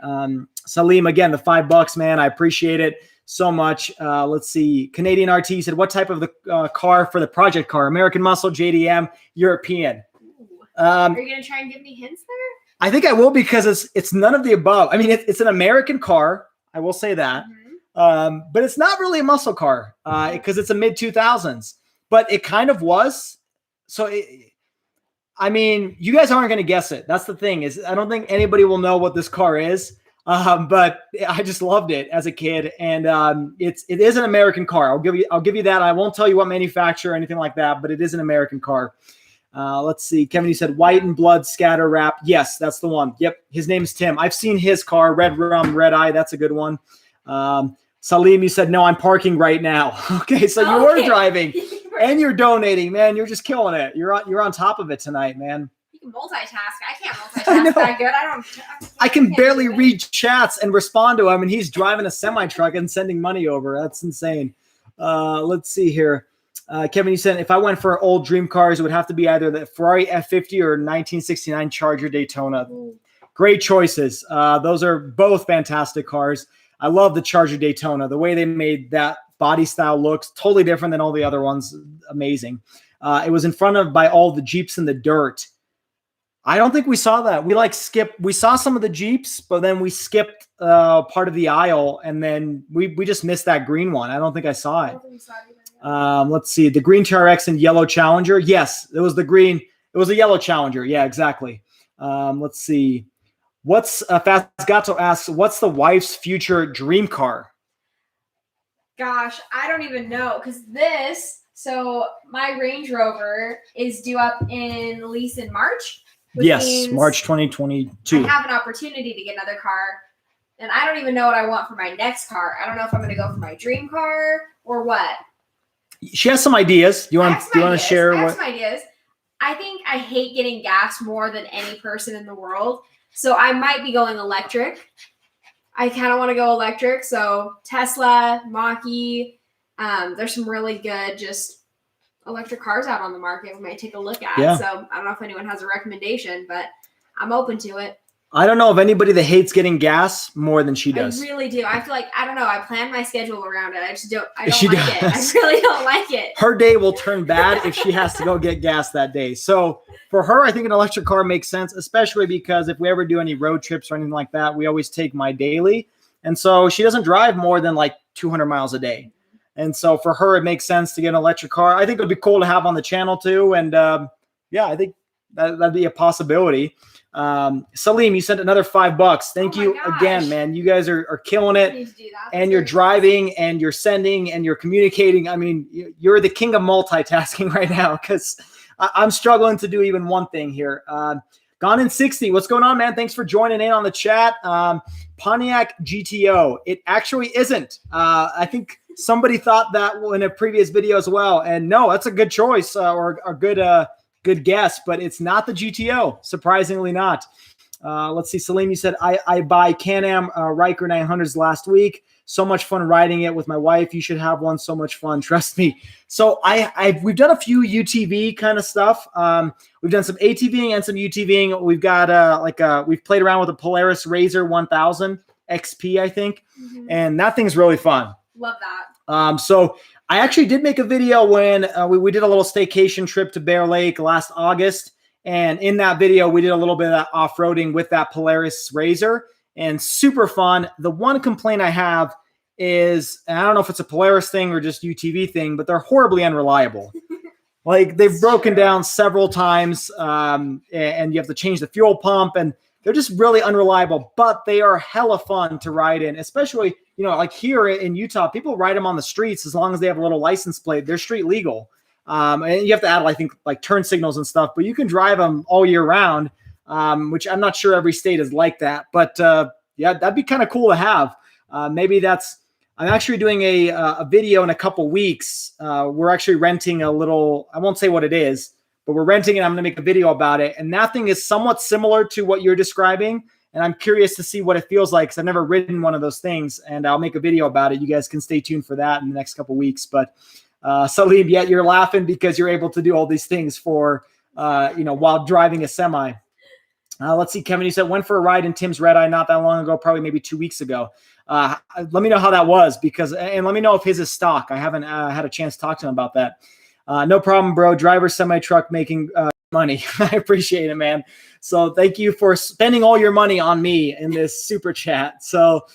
Salim, again, the $5, man. I appreciate it so much. Let's see. Canadian RT said, what type of the car for the project car? American Muscle, JDM, European. Are you going to try and give me hints there? I think I will, because it's none of the above. I mean, it's an American car. I will say that. Mm-hmm. But it's not really a muscle car because it's a mid-2000s. But it kind of was. So, I mean, you guys aren't going to guess it. That's the thing, is I don't think anybody will know what this car is. But I just loved it as a kid. And it is an American car. I'll give you that. I won't tell you what manufacturer or anything like that, but it is an American car. Let's see. Kevin, you said white and blood scatter wrap. Yes, that's the one. Yep. His name's Tim. I've seen his car, red rum, red eye. That's a good one. Salim, you said, no, I'm parking right now. Okay. So you were driving and you're donating, man. You're just killing it. You're on top of it tonight, man. You can multitask. I can't multitask that good. I can barely read chats and respond to him, and he's driving a semi-truck and sending money over. That's insane. Let's see here. Kevin, you said if I went for old dream cars, it would have to be either the Ferrari F50 or 1969 Charger Daytona. Great choices. Those are both fantastic cars. I love the Charger Daytona. The way they made that body style looks totally different than all the other ones. Amazing. It was in front of by all the Jeeps in the dirt. I don't think we saw that. We saw some of the Jeeps, but then we skipped part of the aisle, and then we just missed that green one. I don't think I saw it. Let's see. The green TRX and yellow Challenger. Yes, it was the green. It was a yellow Challenger. Yeah, exactly. Let's see. Fast Gato asks, what's the wife's future dream car? Gosh, I don't even know. So my Range Rover is due up in lease in March. Yes, March 2022. I have an opportunity to get another car, and I don't even know what I want for my next car. I don't know if I'm going to go for my dream car or what. She has some ideas. Do you want to share? I have some ideas. I think I hate getting gas more than any person in the world, so I might be going electric. I kind of want to go electric, so Tesla, Mach-E. There's some really good just electric cars out on the market we might take a look at. Yeah. So I don't know if anyone has a recommendation, but I'm open to it. I don't know of anybody that hates getting gas more than she does. I really do. I feel like, I don't know. I plan my schedule around it. I don't like it. I really don't like it. Her day will turn bad if she has to go get gas that day. So for her, I think an electric car makes sense, especially because if we ever do any road trips or anything like that, we always take my daily. And so she doesn't drive more than like 200 miles a day. And so for her, it makes sense to get an electric car. I think it would be cool to have on the channel too. And yeah, I think that'd be a possibility. Salim, you sent another $5. Thank you again, man. You guys are killing it. And you're driving and you're sending and you're communicating. I mean, you're the king of multitasking right now, because I'm struggling to do even one thing here. Gone in 60. What's going on, man? Thanks for joining in on the chat. Pontiac GTO. It actually isn't. I think somebody thought that in a previous video as well. And no, that's a good choice or good guess, but it's not the GTO. Surprisingly not. Let's see. Salim, you said, I buy Can-Am Riker 900s last week. So much fun riding it with my wife. You should have one. So much fun. Trust me. So we've done a few UTV kind of stuff. We've done some ATVing and some UTVing. We've got we've played around with a Polaris Razor 1000 XP, I think. Mm-hmm. And that thing's really fun. Love that. So I actually did make a video when we did a little staycation trip to Bear Lake last August. And in that video, we did a little bit of off-roading with that Polaris Razor, and super fun. The one complaint I have is, and I don't know if it's a Polaris thing or just UTV thing, but they're horribly unreliable. Like they've broken down several times, and you have to change the fuel pump, and they're just really unreliable, but they are hella fun to ride in, especially, like here in Utah, people ride them on the streets as long as they have a little license plate. They're street legal. And you have to add, I think, like turn signals and stuff, but you can drive them all year round, which I'm not sure every state is like that. But yeah, that'd be kind of cool to have. I'm actually doing a video in a couple weeks. We're actually renting a little, I won't say what it is, but we're renting it. I'm going to make a video about it. And that thing is somewhat similar to what you're describing. And I'm curious to see what it feels like, because I've never ridden one of those things, and I'll make a video about it. You guys can stay tuned for that in the next couple weeks. But Salim, yet you're laughing because you're able to do all these things for, while driving a semi. Let's see, Kevin, you said, went for a ride in Tim's Red Eye not that long ago, probably maybe 2 weeks ago. Let me know how that was, and let me know if his is stock. I haven't had a chance to talk to him about that. No problem, bro. Driver semi-truck making money. I appreciate it, man. So thank you for spending all your money on me in this super chat. So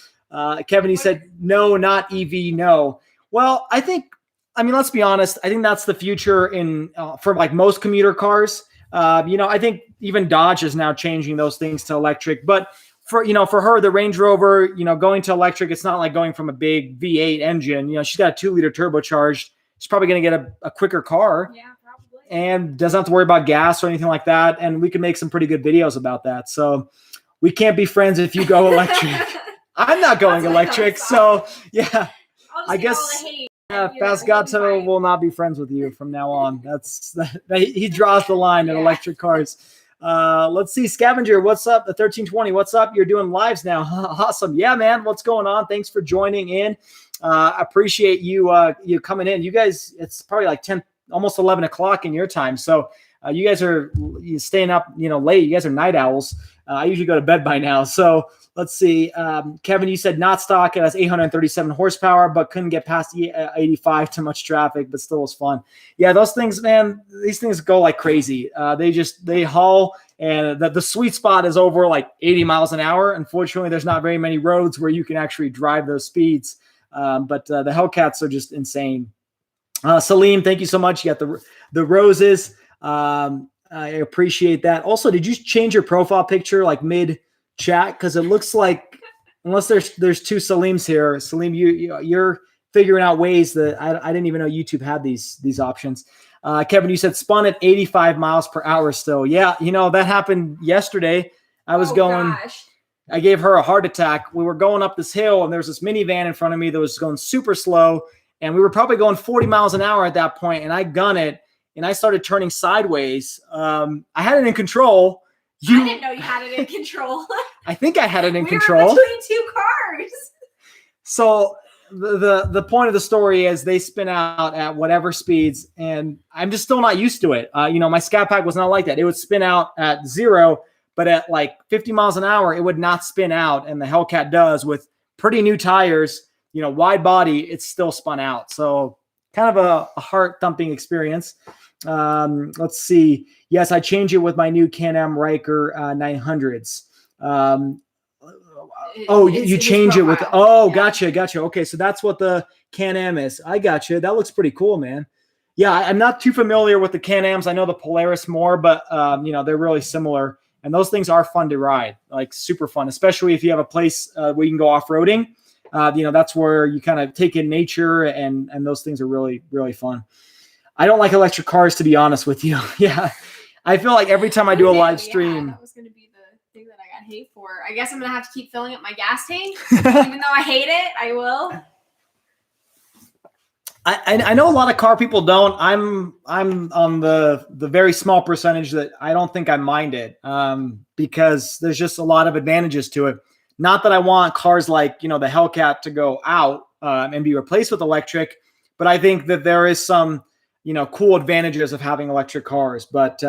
Kevin, he said, no, not EV, no. Well, let's be honest. I think that's the future for like most commuter cars. I think even Dodge is now changing those things to electric. But for her, the Range Rover, going to electric, it's not like going from a big V8 engine. She's got a 2-liter turbocharged. She's probably going to get a quicker car. Yeah, probably. And doesn't have to worry about gas or anything like that. And we can make some pretty good videos about that. So we can't be friends if you go electric. I'm not going electric. So yeah, I guess. Pasgato will not be friends with you from now on. He draws the line at electric cars. Let's see, Scavenger, what's up? The 1320, what's up? You're doing lives now. Awesome. Yeah, man, what's going on? Thanks for joining in. Appreciate you coming in. You guys, it's probably like 10, almost 11 o'clock in your time. So you guys are staying up, late. You guys are night owls. I usually go to bed by now. So let's see. Kevin, you said not stock. It has 837 horsepower, but couldn't get past 85. Too much traffic, but still was fun. Yeah, those things, man, these things go like crazy. They haul, and the sweet spot is over like 80 miles an hour. Unfortunately, there's not very many roads where you can actually drive those speeds. But the Hellcats are just insane. Salim, thank you so much. You got the roses. I appreciate that. Also, did you change your profile picture like mid chat? Because it looks like, unless there's two Salims here, Salim, you're figuring out ways that I didn't even know YouTube had these options. Kevin, you said spun at 85 miles per hour still. Yeah, that happened yesterday. I was gosh. I gave her a heart attack. We were going up this hill, and there was this minivan in front of me that was going super slow, and we were probably going 40 miles an hour at that point, and I gun it, and I started turning sideways. I had it in control. I didn't know you had it in control. I think I had it in control. We were between two cars. So the point of the story is they spin out at whatever speeds, and I'm just still not used to it. My Scat Pack was not like that. It would spin out at 0, but at like 50 miles an hour, it would not spin out, and the Hellcat does with pretty new tires, wide body, it's still spun out. So kind of a heart-thumping experience. Let's see. Yes, I changed it with my new Can-Am Riker 900s. You change it with, gotcha. Okay, so that's what the Can-Am is. I gotcha. That looks pretty cool, man. Yeah, I'm not too familiar with the Can-Ams. I know the Polaris more, but they're really similar. And those things are fun to ride, like super fun, especially if you have a place where you can go off-roading. That's where you kind of take in nature, and those things are really, really fun. I don't like electric cars, to be honest with you. Yeah. I feel like every time I do a live stream. That was going to be the thing that I got hate for. I guess I'm going to have to keep filling up my gas tank. Even though I hate it, I will. I know a lot of car people don't. I'm on the very small percentage that I don't think I mind it, because there's just a lot of advantages to it. Not that I want cars like, the Hellcat to go out and be replaced with electric, but I think that there is some, cool advantages of having electric cars. But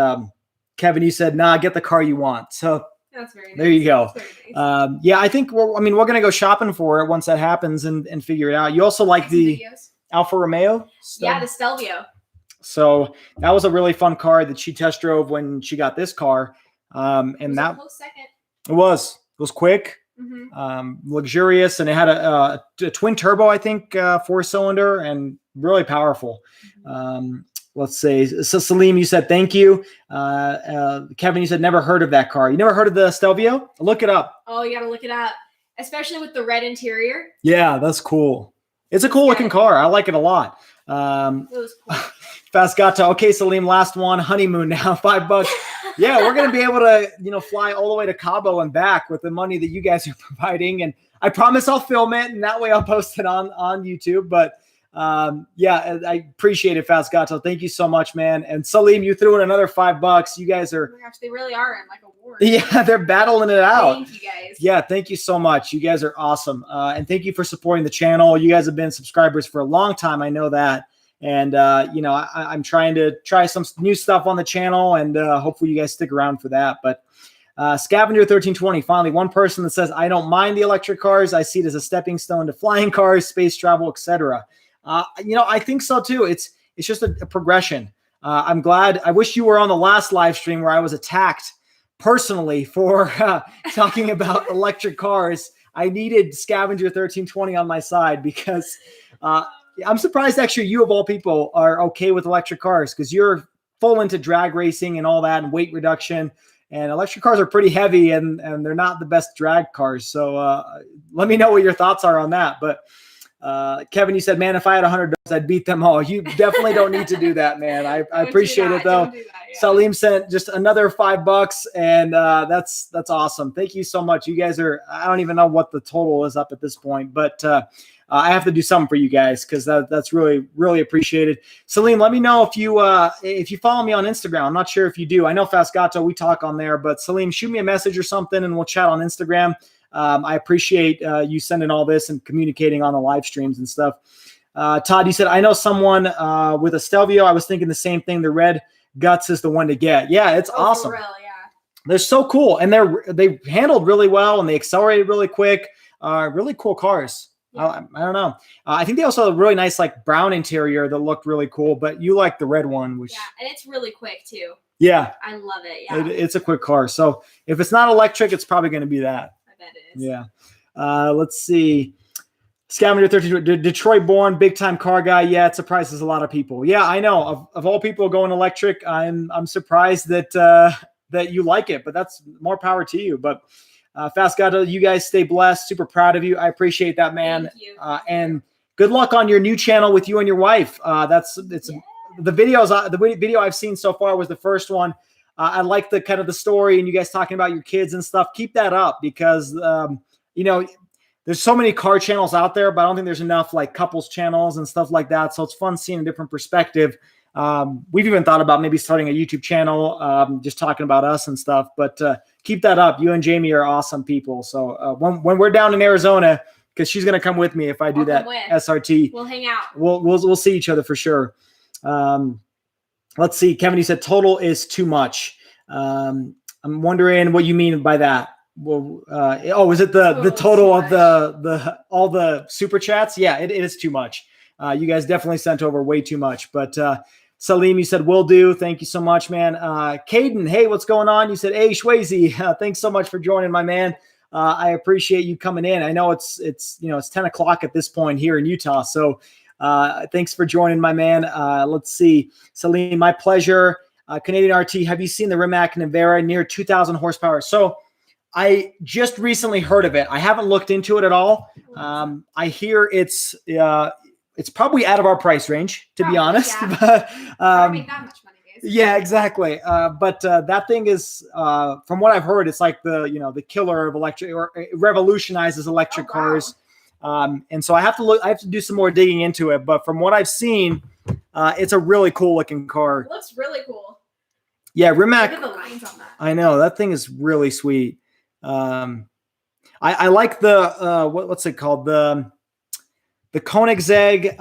Kevin, you said, nah, get the car you want. So that's very nice. There you go. Nice. Yeah, I think we're going to go shopping for it once that happens and figure it out. You also like the Alfa Romeo? Yeah, the Stelvio. So that was a really fun car that she test drove when she got this car. And it was that a close second. It was quick, luxurious, and it had a twin turbo, I think, 4-cylinder, and really powerful. Let's see. So Salim, you said thank you. Kevin, you said never heard of that car. You never heard of the Stelvio? Look it up. Oh, you got to look it up, especially with the red interior. Yeah, that's cool. It's a cool looking car. I like it a lot. It was cool. Fast got to, okay, Salim, last one, honeymoon now, $5. Yeah, we're going to be able to, fly all the way to Cabo and back with the money that you guys are providing. And I promise I'll film it, and that way I'll post it on YouTube. But yeah, I appreciate it, Fast Gato. Thank you so much, man. And Salim, you threw in another $5. You guys are, oh my gosh, they really are in like a war. Yeah, they're battling it out. Thank you guys. Yeah, thank you so much. You guys are awesome. And thank you for supporting the channel. You guys have been subscribers for a long time. I know that. And, I'm trying to try some new stuff on the channel, and hopefully you guys stick around for that. But Scavenger 1320, finally, one person that says, I don't mind the electric cars. I see it as a stepping stone to flying cars, space travel, etc. I think so too. It's just a progression. I'm glad. I wish you were on the last live stream where I was attacked personally for talking about electric cars. I needed Scavenger 1320 on my side because I'm surprised actually you of all people are okay with electric cars, because you're full into drag racing and all that and weight reduction. And electric cars are pretty heavy and they're not the best drag cars. So let me know what your thoughts are on that. But Kevin, you said, man, if I had $100, I'd beat them all. You definitely don't need to do that, man. I appreciate it though. Yeah. Salim sent just another $5, and that's awesome. Thank you so much. You guys are, I don't even know what the total is up at this point, but I have to do something for you guys, because that's really, really appreciated. Salim, let me know if you follow me on Instagram. I'm not sure if you do. I know Fast Gato, we talk on there, but Salim, shoot me a message or something and we'll chat on Instagram. I appreciate you sending all this and communicating on the live streams and stuff. Todd, you said, I know someone with a Stelvio. I was thinking the same thing. The red guts is the one to get. Yeah, it's awesome. For real, yeah. They're so cool, and they handled really well, and they accelerated really quick. Really cool cars. Yeah. I don't know. I think they also have a really nice like brown interior that looked really cool, but you like the red one, which and it's really quick too. Yeah, I love it. Yeah, it's a quick car. So if it's not electric, it's probably going to be that. I bet it is. Yeah. Let's see. Scavenger 13, Detroit born, big time car guy. Yeah, it surprises a lot of people. Yeah, I know. Of all people going electric, I'm surprised that you like it, but that's more power to you. But Fast Gato, you guys stay blessed. Super proud of you. I appreciate that, man. Thank you. And good luck on your new channel with you and your wife. The video I've seen so far was the first one. I like the kind of the story and you guys talking about your kids and stuff. Keep that up, because there's so many car channels out there, but I don't think there's enough like couples channels and stuff like that. So it's fun seeing a different perspective. We've even thought about maybe starting a YouTube channel, just talking about us and stuff, but keep that up. You and Jamie are awesome people. So when we're down in Arizona, because she's going to come with me if I do that SRT, we'll hang out. We'll see each other for sure. Let's see. Kevin, you said total is too much. I'm wondering what you mean by that. Well, is it the total of the all the super chats? Yeah, it is too much. You guys definitely sent over way too much. But Salim, you said will do. Thank you so much, man. Caden, hey, what's going on? You said, hey, Shwazy, thanks so much for joining, my man. I appreciate you coming in. I know it's 10 o'clock at this point here in Utah. So thanks for joining, my man. Let's see. Salim, my pleasure. Canadian RT, have you seen the Rimac Navara near 2,000 horsepower? So I just recently heard of it. I haven't looked into it at all. I hear it's probably out of our price range, to be honest. Yeah. But, I don't make that much money, guys. Yeah, exactly. But that thing is, from what I've heard, it's like the killer of electric, or it revolutionizes electric cars. And so I have to do some more digging into it. But from what I've seen, it's a really cool looking car. It looks really cool. Yeah, Rimac. Look at the lines on that. I know that thing is really sweet. I like the what's it called, the Koenigsegg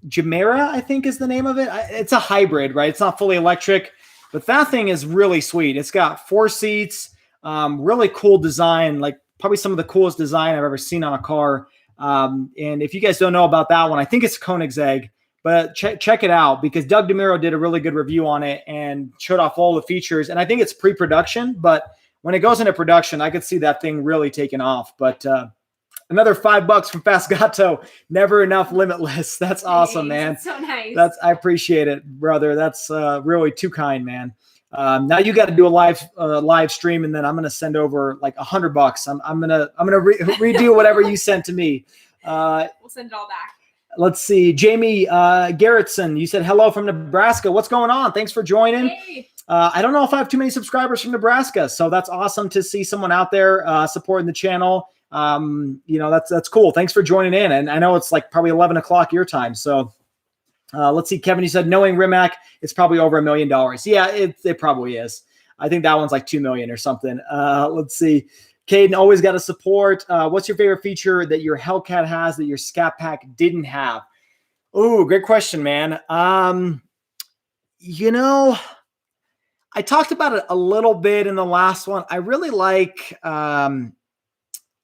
Gemera, I think is the name of it. It's a hybrid, right? It's not fully electric, but that thing is really sweet. It's got 4 seats, really cool design, like probably some of the coolest design I've ever seen on a car. And if you guys don't know about that one, I think it's Koenigsegg, but check it out because Doug DeMuro did a really good review on it and showed off all the features. And I think it's pre-production, but when it goes into production, I could see that thing really taking off. But another $5 from Fast Gato. Never enough limitless. That's awesome, man. That's so nice. I appreciate it, brother. That's really too kind, man. Now you got to do a live stream, and then I'm gonna send over like $100. I'm gonna redo whatever you sent to me. We'll send it all back. Let's see, Jamie Garrettson. You said hello from Nebraska. What's going on? Thanks for joining. Hey. I don't know if I have too many subscribers from Nebraska, so that's awesome to see someone out there supporting the channel. That's cool. Thanks for joining in. And I know it's like probably 11 o'clock your time. So let's see, Kevin, you said knowing Rimac, it's probably over $1 million. Yeah, it probably is. I think that one's like 2 million or something. Let's see. Caden, always got to support. What's your favorite feature that your Hellcat has that your Scat Pack didn't have? Oh, great question, man. I talked about it a little bit in the last one. I really like a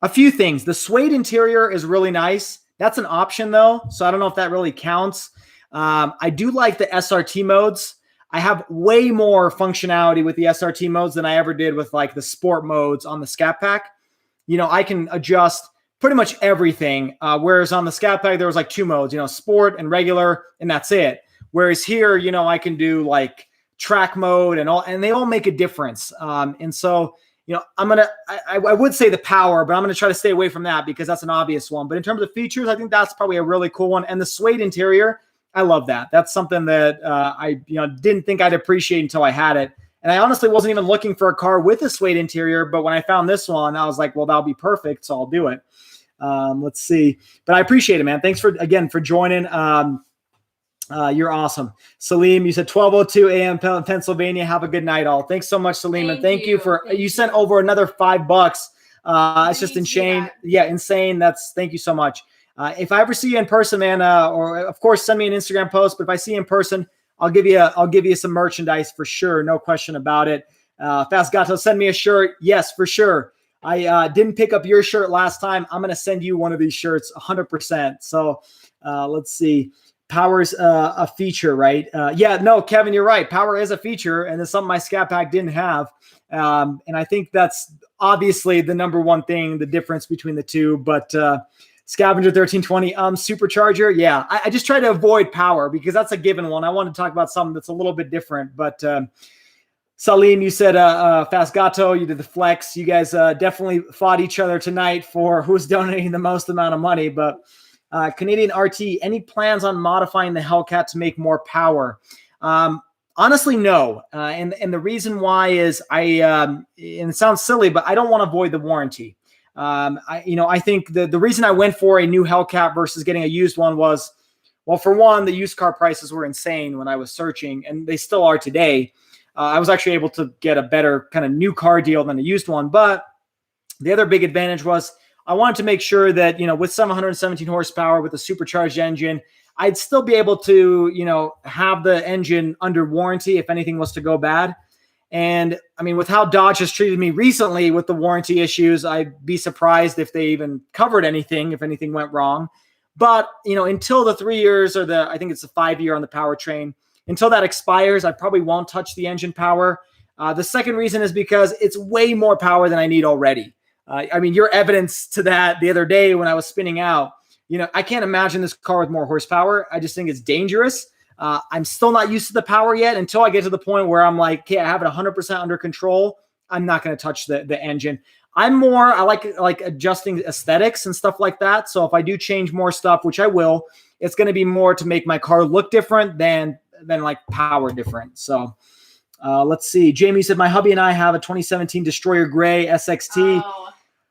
few things. The suede interior is really nice. That's an option though, so I don't know if that really counts. I do like the SRT modes. I have way more functionality with the SRT modes than I ever did with like the sport modes on the Scat Pack. I can adjust pretty much everything. Whereas on the Scat Pack, there was like 2 modes, sport and regular, and that's it. Whereas here, I can do like track mode and they all make a difference. And so, I would say the power, but I'm going to try to stay away from that because that's an obvious one. But in terms of features, I think that's probably a really cool one. And the suede interior, I love that. That's something that I didn't think I'd appreciate until I had it. And I honestly wasn't even looking for a car with a suede interior. But when I found this one, I was like, well, that'll be perfect. So I'll do it. Let's see. But I appreciate it, man. Thanks for joining. You're awesome. Salim, you said 12:02 a.m. Pennsylvania. Have a good night, all. Thanks so much, Salim. And thank you for you sent over another $5. It's just insane. Yeah, insane. Thank you so much. If I ever see you in person, man, or of course send me an Instagram post, but if I see you in person, I'll give you some merchandise for sure. No question about it. Fast Gato, send me a shirt. Yes, for sure. I didn't pick up your shirt last time. I'm going to send you one of these shirts 100%. So let's see. Power's a feature, right? Yeah, no, Kevin, you're right. Power is a feature, and it's something my Scat Pack didn't have. And I think that's obviously the number one thing, the difference between the two. But Scavenger 1320, supercharger. Yeah, I just try to avoid power because that's a given one. I want to talk about something that's a little bit different. But Salim, you said Fast Gato, you did the flex. You guys definitely fought each other tonight for who's donating the most amount of money. But Canadian RT, any plans on modifying the Hellcat to make more power? Honestly, no. And the reason why is and it sounds silly, but I don't want to void the warranty. I think the reason I went for a new Hellcat versus getting a used one was, well, for one, the used car prices were insane when I was searching, and they still are today. I was actually able to get a better kind of new car deal than a used one. But the other big advantage was I wanted to make sure that, with 717 horsepower with a supercharged engine, I'd still be able to, have the engine under warranty if anything was to go bad. And I mean, with how Dodge has treated me recently with the warranty issues, I'd be surprised if they even covered anything, if anything went wrong. But, until the 3 years or I think it's a 5 year on the powertrain, until that expires, I probably won't touch the engine power. The second reason is because it's way more power than I need already. Your evidence to that the other day when I was spinning out, I can't imagine this car with more horsepower. I just think it's dangerous. I'm still not used to the power yet until I get to the point where I'm like, okay, I have it 100% under control. I'm not going to touch the engine. I like adjusting aesthetics and stuff like that. So if I do change more stuff, which I will, it's going to be more to make my car look different than like power different. So let's see. Jamie said, my hubby and I have a 2017 Destroyer Gray SXT. Oh.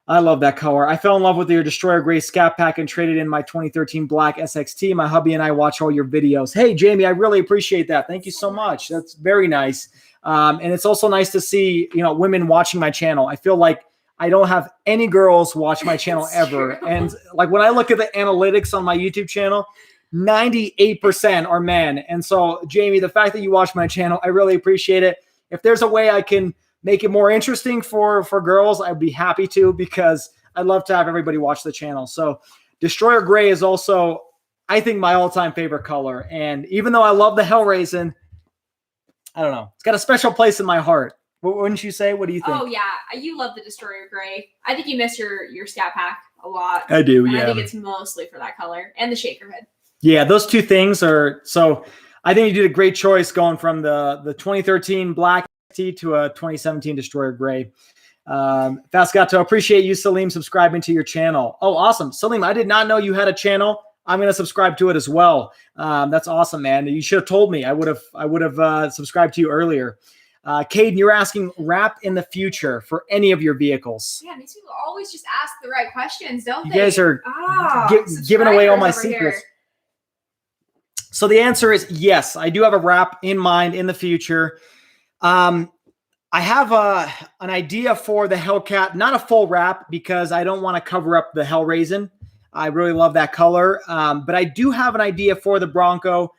I love that color. I fell in love with your Destroyer Gray Scat Pack and traded in my 2013 Black SXT. My hubby and I watch all your videos. Hey, Jamie, I really appreciate that. Thank you so much. That's very nice. And it's also nice to see, women watching my channel. I feel like I don't have any girls watch my channel ever. True. And like when I look at the analytics on my YouTube channel, 98% are men. And so, Jamie, the fact that you watch my channel, I really appreciate it. If there's a way I can make it more interesting for girls, I'd be happy to, because I'd love to have everybody watch the channel. So Destroyer Gray is also, I think, my all-time favorite color. And even though I love the Hellraisin, I don't know, it's got a special place in my heart. Wouldn't you say? What do you think? Oh, yeah. You love the Destroyer Gray. I think you miss your Scat Pack a lot. I do, and yeah. I think it's mostly for that color and the shaker head. Yeah, those two things are, so I think you did a great choice going from the 2013 Black to a 2017 Destroyer Gray. Fast got to appreciate you, Salim, subscribing to your channel. Oh, awesome. Salim, I did not know you had a channel. I'm going to subscribe to it as well. That's awesome, man. You should have told me. I would have subscribed to you earlier. Caden, you're asking wrap in the future for any of your vehicles. Yeah, these people always just ask the right questions, don't You they? guys are giving away all my secrets. Here. So the answer is yes. I do have a wrap in mind in the future. I have an idea for the Hellcat, not a full wrap because I don't want to cover up the Hellraisin. I really love that color. But I do have an idea for the Bronco.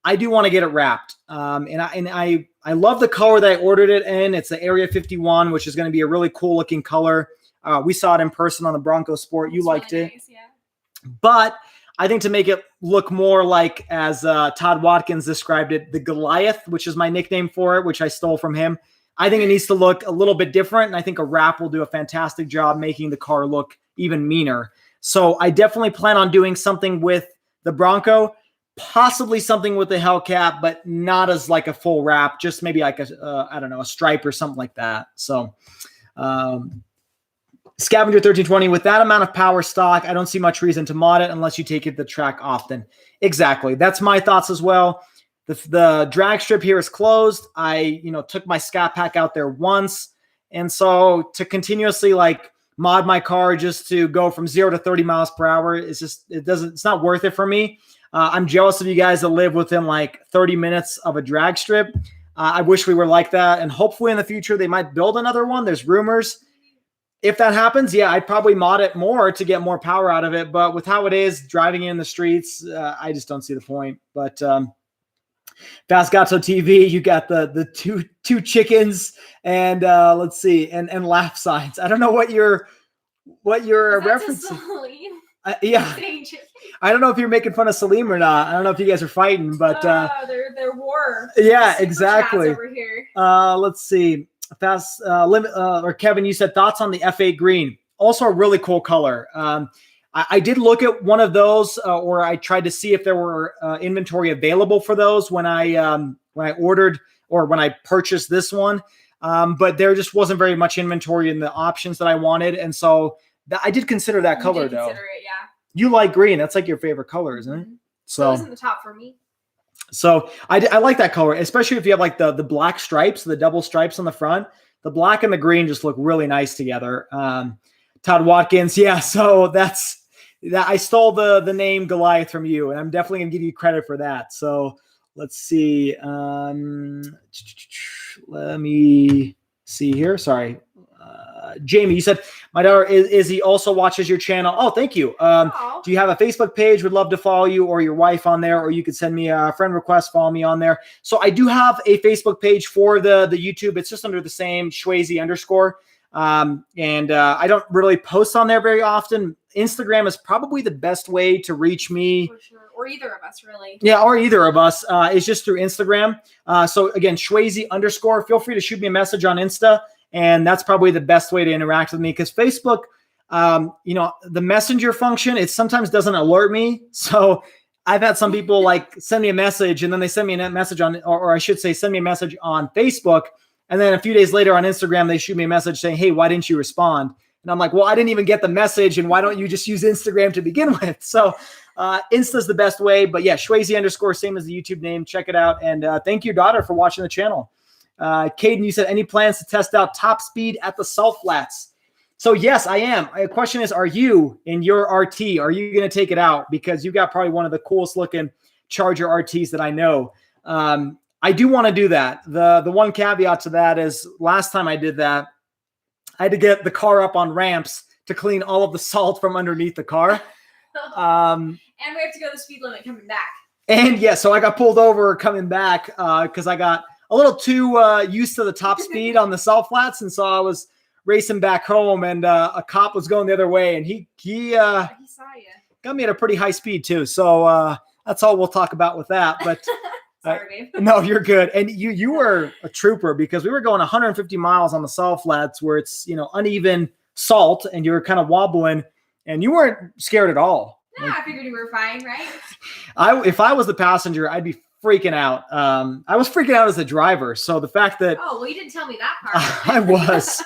I do want to get it wrapped. And I love the color that I ordered it in. It's the Area 51, which is going to be a really cool looking color. We saw it in person on the Bronco Sport. You liked it. Nice, yeah. But I think to make it look more like, as Todd Watkins described it, the Goliath, which is my nickname for it, which I stole from him. I think it needs to look a little bit different. And I think a wrap will do a fantastic job making the car look even meaner. So I definitely plan on doing something with the Bronco, possibly something with the Hellcat, but not as like a full wrap, just maybe like I don't know, a stripe or something like that. So Scavenger 1320, with that amount of power stock, I don't see much reason to mod it unless you take it to the track often. Exactly. That's my thoughts as well. The drag strip here is closed. I, took my Scat Pack out there once. And so to continuously like mod my car just to go from 0 to 30 miles per hour, it's not worth it for me. I'm jealous of you guys that live within like 30 minutes of a drag strip. I wish we were like that. And hopefully in the future, they might build another one. There's rumors. If that happens, yeah, I'd probably mod it more to get more power out of it. But with how it is driving in the streets, I just don't see the point. But Fast Gato TV, you got the two chickens and let's see, and laugh signs. I don't know what you're referencing. Yeah, I don't know if you're making fun of Salim or not. I don't know if you guys are fighting, but they're war. Yeah, exactly. Over here. Let's see. Fast limit or Kevin, you said thoughts on the F8 green. Also a really cool color. I did look at one of those, or I tried to see if there were inventory available for those when I ordered or when I purchased this one. But there just wasn't very much inventory in the options that I wanted, and so I did consider that color though. Consider it, yeah. You like green? That's like your favorite color, isn't it? So isn't the top for me. So I like that color, especially if you have like the black stripes, the double stripes on the front. The black and the green just look really nice together. Todd Watkins, yeah. So that's I stole the name Goliath from you, and I'm definitely gonna give you credit for that. So let's see. Let me see here. Sorry. Jamie, you said my daughter Izzy also watches your channel. Oh, thank you. Do you have a Facebook page? Would love to follow you or your wife on there, or you could send me a friend request, follow me on there. So I do have a Facebook page for the YouTube. It's just under the same Schwazy _. I don't really post on there very often. Instagram is probably the best way to reach me. For sure. Or either of us, really. Yeah, or either of us. It's just through Instagram. So again, Schwazy _. Feel free to shoot me a message on Insta. And that's probably the best way to interact with me, because Facebook, the messenger function, it sometimes doesn't alert me. So I've had some people like send me a message and then they send me a message or I should say, send me a message on Facebook. And then a few days later on Instagram, they shoot me a message saying, hey, why didn't you respond? And I'm like, well, I didn't even get the message. And why don't you just use Instagram to begin with? So Insta's the best way. But yeah, Schwazy _, same as the YouTube name. Check it out. And thank you, daughter, for watching the channel. Caden, you said any plans to test out top speed at the salt flats? So yes, I am. The question is, are you in your RT? Are you going to take it out? Because you got probably one of the coolest looking Charger RTs that I know. I do want to do that. The one caveat to that is last time I did that, I had to get the car up on ramps to clean all of the salt from underneath the car. And we have to go the speed limit coming back. And yeah, so I got pulled over coming back because I got a little too used to the top speed on the salt flats, and so I was racing back home, and a cop was going the other way, and he saw you. Got me at a pretty high speed too. So that's all we'll talk about with that. But sorry, babe. no, you're good. And you were a trooper because we were going 150 miles on the salt flats where it's uneven salt, and you were kind of wobbling, and you weren't scared at all. No, I figured you were fine, right? If I was the passenger, I'd be freaking out. I was freaking out as the driver. So the fact that well, you didn't tell me that part. I was.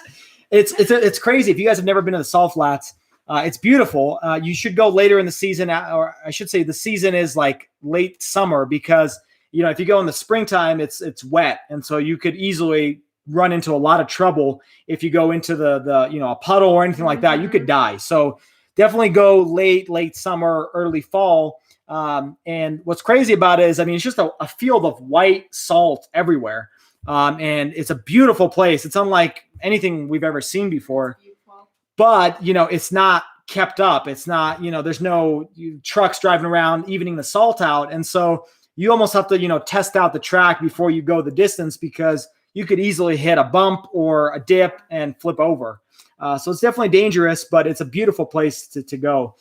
It's crazy. If you guys have never been to the salt flats, it's beautiful. You should go later in the season, or I should say the season is like late summer, because if you go in the springtime, it's wet, and so you could easily run into a lot of trouble if you go into the a puddle or anything like that. You could die. So definitely go late summer, early fall. And what's crazy about it is, it's just a field of white salt everywhere. And it's a beautiful place. It's unlike anything we've ever seen before, but it's not kept up. It's not, there's no trucks driving around evening the salt out. And so you almost have to, test out the track before you go the distance, because you could easily hit a bump or a dip and flip over. So it's definitely dangerous, but it's a beautiful place to go.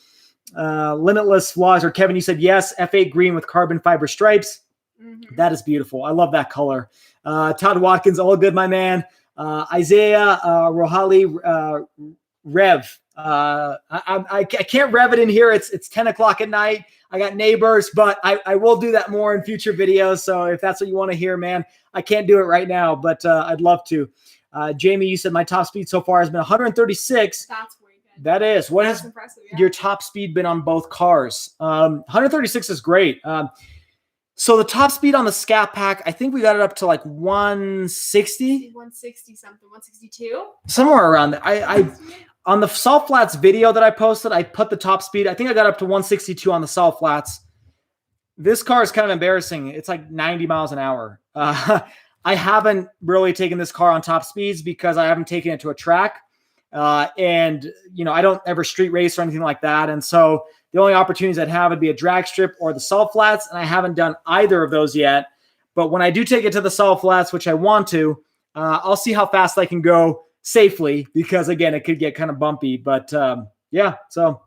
Limitless Vlogs, or Kevin, you said yes, F8 green with carbon fiber stripes. Mm-hmm. That is beautiful. I love that color. Todd Watkins, all good, my man. Isaiah Rohali, Rev. I can't rev it in here. It's 10 o'clock at night. I got neighbors, but I will do that more in future videos. So if that's what you want to hear, man, I can't do it right now, but I'd love to. Jamie, you said my top speed so far has been 136. That's pretty good. That is. What has your top speed been on both cars? 136 is great. So the top speed on the Scat Pack, I think we got it up to like 160. 160 something, 162? Somewhere around there. I on the salt flats video that I posted, I put the top speed. I think I got up to 162 on the salt flats. This car is kind of embarrassing. It's like 90 miles an hour. I haven't really taken this car on top speeds because I haven't taken it to a track. And I don't ever street race or anything like that. And so the only opportunities I'd have would be a drag strip or the salt flats. And I haven't done either of those yet. But when I do take it to the salt flats, which I want to, I'll see how fast I can go safely, because again, it could get kind of bumpy. But yeah, so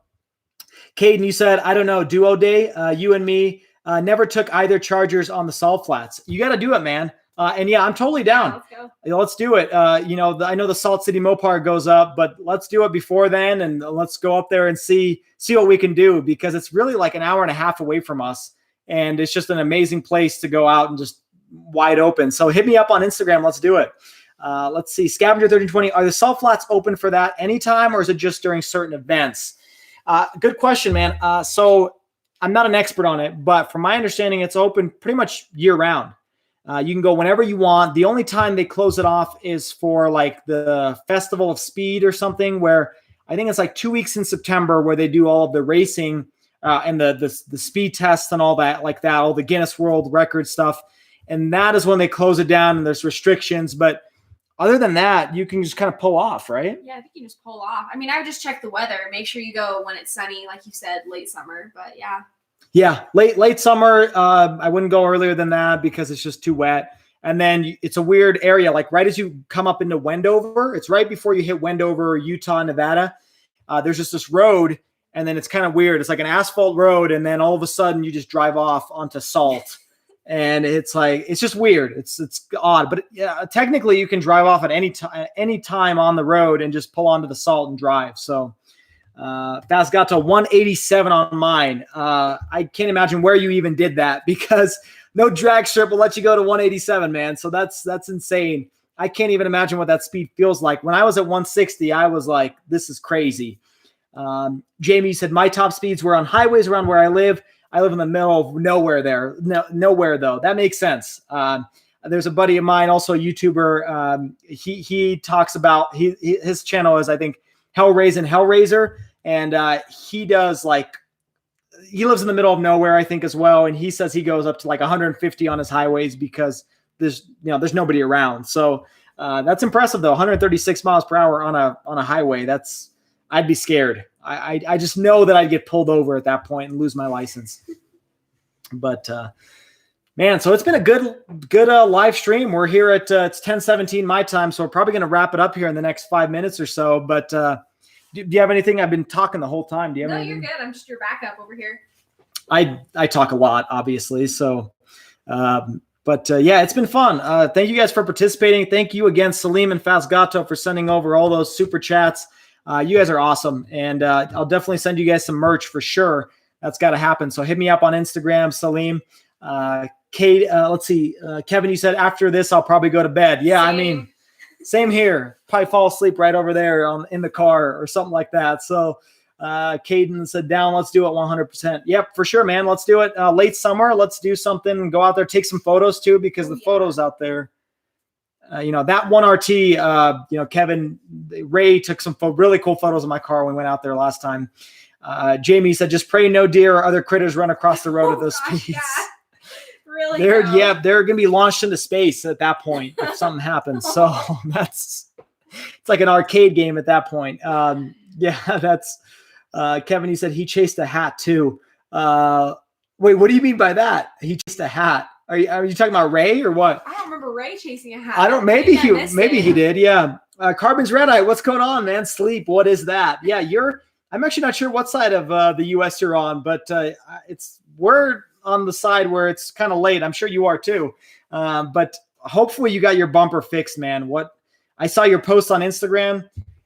Caden, you said, I don't know, duo day, you and me never took either Chargers on the salt flats. You got to do it, man. And yeah, I'm totally down. Yeah, let's go. Let's do it. I know the Salt City Mopar goes up, but let's do it before then, and let's go up there and see what we can do, because it's really like an hour and a half away from us, and it's just an amazing place to go out and just wide open. So hit me up on Instagram. Let's do it. Let's see. Scavenger 1320. Are the salt flats open for that anytime, or is it just during certain events? Good question, man. So I'm not an expert on it, but from my understanding, it's open pretty much year round. You can go whenever you want. The only time they close it off is for like the Festival of Speed or something, where I think it's like 2 weeks in September where they do all of the racing and the speed tests and all that, like that, all the Guinness World Record stuff. And that is when they close it down and there's restrictions. But other than that, you can just kind of pull off, right? Yeah, I think you just pull off. I would just check the weather. Make sure you go when it's sunny, like you said, late summer. But yeah. Yeah, late summer. I wouldn't go earlier than that because it's just too wet. And then it's a weird area. Like right as you come up into Wendover, it's right before you hit Wendover, Utah, Nevada. There's just this road, and then it's kind of weird. It's like an asphalt road, and then all of a sudden you just drive off onto salt, and it's just weird. It's odd, but yeah, technically you can drive off at any time on the road and just pull onto the salt and drive. So. Fast got to 187 on mine. I can't imagine where you even did that, because no drag strip will let you go to 187, man. So that's insane. I can't even imagine what that speed feels like. When I was at 160, I was like, this is crazy. Jamie said my top speeds were on highways around where I live. I live in the middle of nowhere there. Nowhere though. That makes sense. There's a buddy of mine, also a YouTuber. He talks about his channel is, I think, Hellraiser. And he does he lives in the middle of nowhere, I think, as well. And he says he goes up to like 150 on his highways because there's nobody around. So that's impressive though. 136 miles per hour on a highway. I'd be scared. I just know that I'd get pulled over at that point and lose my license. But man, so it's been a good live stream. We're here at it's 10:17 my time, so we're probably going to wrap it up here in the next 5 minutes or so. But do you have anything? I've been talking the whole time. Do you have anything? You're good. I'm just your backup over here. I talk a lot, obviously. So, yeah, it's been fun. Thank you guys for participating. Thank you again, Salim and Fazgato, for sending over all those super chats. You guys are awesome, and I'll definitely send you guys some merch for sure. That's got to happen. So hit me up on Instagram, Salim. Kate, let's see. Kevin, you said after this, I'll probably go to bed. Yeah, same. I mean, same here. Probably fall asleep right over there in the car or something like that. So Caden said down, let's do it 100%. Yep, for sure, man. Let's do it. Late summer, let's do something. Go out there, take some photos too, because the photos out there, that one RT, Kevin, Ray took some really cool photos of my car when we went out there last time. Jamie said, just pray no deer or other critters run across the road at those speeds. Yeah. Really? They're going to be launched into space at that point if something happens. So it's like an arcade game at that point. That's Kevin. He said he chased a hat too. Wait, what do you mean by that? He chased a hat. Are you talking about Ray or what? I don't remember Ray chasing a hat. I don't. Maybe he did. Yeah. Carbon's red eye. What's going on, man? Sleep. What is that? Yeah, I'm actually not sure what side of the U.S. you're on, but we're on the side where it's kind of late. I'm sure you are too. But hopefully you got your bumper fixed, man. I saw your post on Instagram,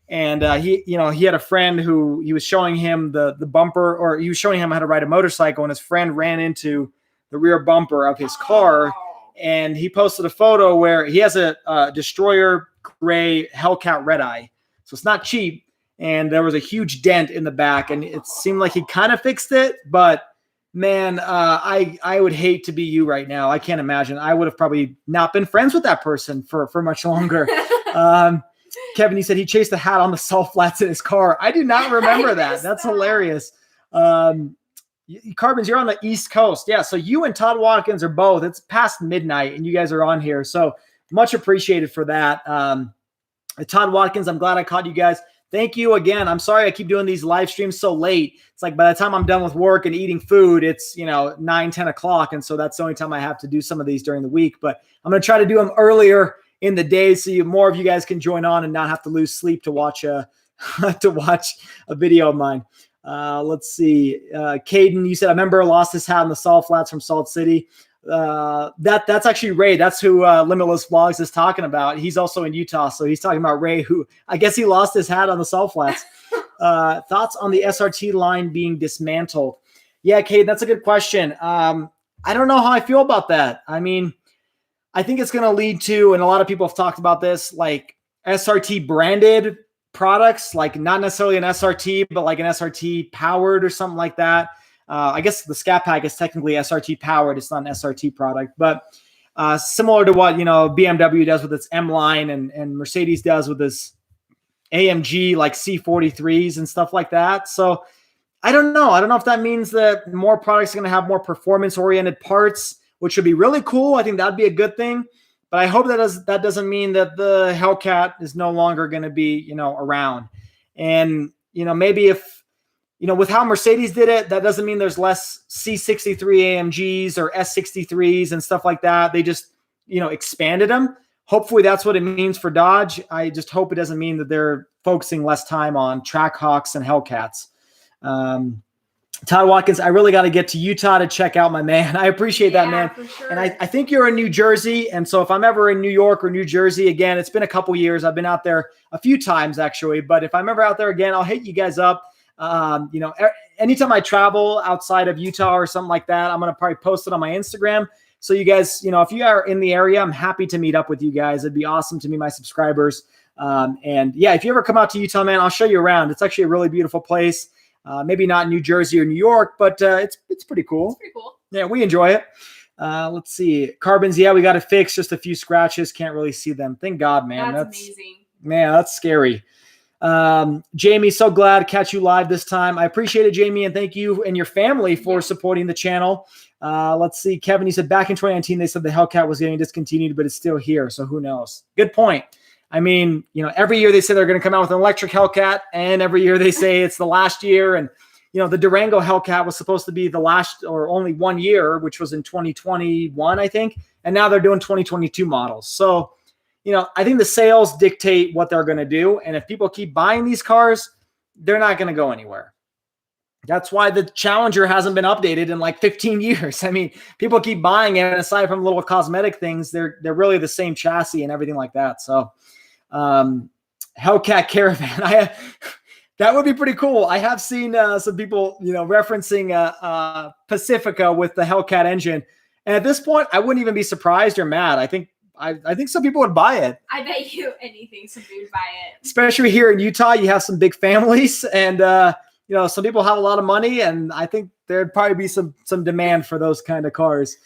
and he had a friend who he was showing him the bumper, or he was showing him how to ride a motorcycle, and his friend ran into the rear bumper of his car. And he posted a photo where he has a Destroyer gray Hellcat red eye. So it's not cheap. And there was a huge dent in the back, and it seemed like he kind of fixed it, but man, I would hate to be you right now. I can't imagine. I would have probably not been friends with that person for much longer. Kevin, he said he chased a hat on the salt flats in his car. I do not remember that. That's hilarious. Carbons, you're on the East Coast. Yeah, so you and Todd Watkins are both. It's past midnight, and you guys are on here. So much appreciated for that. Todd Watkins, I'm glad I caught you guys. Thank you again. I'm sorry I keep doing these live streams so late. It's like by the time I'm done with work and eating food, it's 9, 10 o'clock. And so that's the only time I have to do some of these during the week. But I'm going to try to do them earlier in the day so more of you guys can join on and not have to lose sleep to watch a video of mine. Let's see. Caden, you said, I remember I lost his hat on the Salt Flats from Salt City. That's actually Ray. That's who Limitless Vlogs is talking about. He's also in Utah, so he's talking about Ray, who I guess he lost his hat on the Salt Flats. Thoughts on the SRT line being dismantled? Yeah, Kate, that's a good question. I don't know how I feel about that. I mean, I think it's going to lead to, and a lot of people have talked about this, like SRT branded products, like not necessarily an SRT, but like an SRT powered or something like that. I guess the Scat Pack is technically SRT powered. It's not an SRT product, but similar to what BMW does with its M line and Mercedes does with its AMG like C43s and stuff like that. So I don't know. I don't know if that means that more products are going to have more performance oriented parts, which would be really cool. I think that'd be a good thing. But I hope that doesn't mean that the Hellcat is no longer going to be around. And maybe if with how Mercedes did it, that doesn't mean there's less C63 AMGs or S63s and stuff like that. They just, expanded them. Hopefully that's what it means for Dodge. I just hope it doesn't mean that they're focusing less time on Trackhawks and Hellcats. Todd Watkins, I really got to get to Utah to check out my man. I appreciate that, man. For sure. And I think you're in New Jersey. And so if I'm ever in New York or New Jersey again, it's been a couple years. I've been out there a few times actually, but if I'm ever out there again, I'll hit you guys up. Anytime I travel outside of Utah or something like that, I'm going to probably post it on my Instagram. So you guys, if you are in the area, I'm happy to meet up with you guys. It'd be awesome to meet my subscribers. And yeah, if you ever come out to Utah, man, I'll show you around. It's actually a really beautiful place. Maybe not New Jersey or New York, but it's pretty cool. It's pretty cool. Yeah, we enjoy it. Let's see. Carbons, yeah, we got to fix just a few scratches. Can't really see them. Thank God, man. That's amazing. Man, that's scary. Jamie, so glad to catch you live this time. I appreciate it, Jamie, and thank you and your family for supporting the channel. Let's see. Kevin, he said back in 2019, they said the Hellcat was getting discontinued, but it's still here. So who knows? Good point. I mean, every year they say they're going to come out with an electric Hellcat, and every year they say it's the last year. And, the Durango Hellcat was supposed to be the last or only 1 year, which was in 2021, I think. And now they're doing 2022 models. So, I think the sales dictate what they're going to do. And if people keep buying these cars, they're not going to go anywhere. That's why the Challenger hasn't been updated in like 15 years. I mean, people keep buying it, and aside from little cosmetic things, they're really the same chassis and everything like that. So, Hellcat Caravan, that would be pretty cool. I have seen some people, referencing Pacifica with the Hellcat engine, and at this point, I wouldn't even be surprised or mad. I think some people would buy it. I bet you anything somebody would buy it. Especially here in Utah, you have some big families, and some people have a lot of money, and I think there'd probably be some demand for those kind of cars.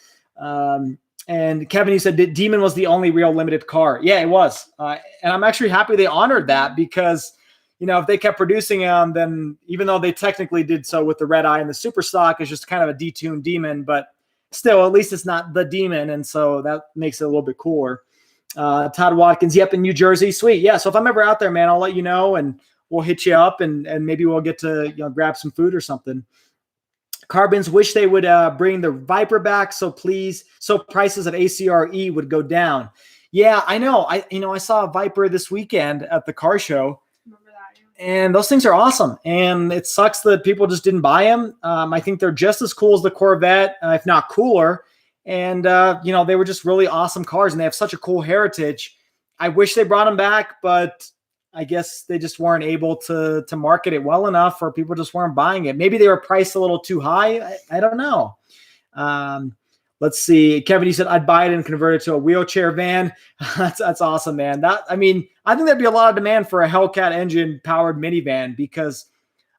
And Kevin, you said Demon was the only real limited car. Yeah, it was. And I'm actually happy they honored that, because, if they kept producing them, then even though they technically did so with the red eye and the super stock, is just kind of a detuned Demon, but still, at least it's not the Demon. And so that makes it a little bit cooler. Todd Watkins, yep, in New Jersey. Sweet. Yeah. So if I'm ever out there, man, I'll let you know, and we'll hit you up, and maybe we'll get to grab some food or something. Carbons wish they would bring the Viper back, so prices of ACRE would go down. Yeah, I know. I saw a Viper this weekend at the car show. Remember that, yeah. And those things are awesome. And it sucks that people just didn't buy them. I think they're just as cool as the Corvette, if not cooler. And they were just really awesome cars, and they have such a cool heritage. I wish they brought them back, but I guess they just weren't able to market it well enough, or people just weren't buying it. Maybe they were priced a little too high. I don't know. Let's see. Kevin, you said I'd buy it and convert it to a wheelchair van. That's awesome, man. I think there'd be a lot of demand for a Hellcat engine powered minivan, because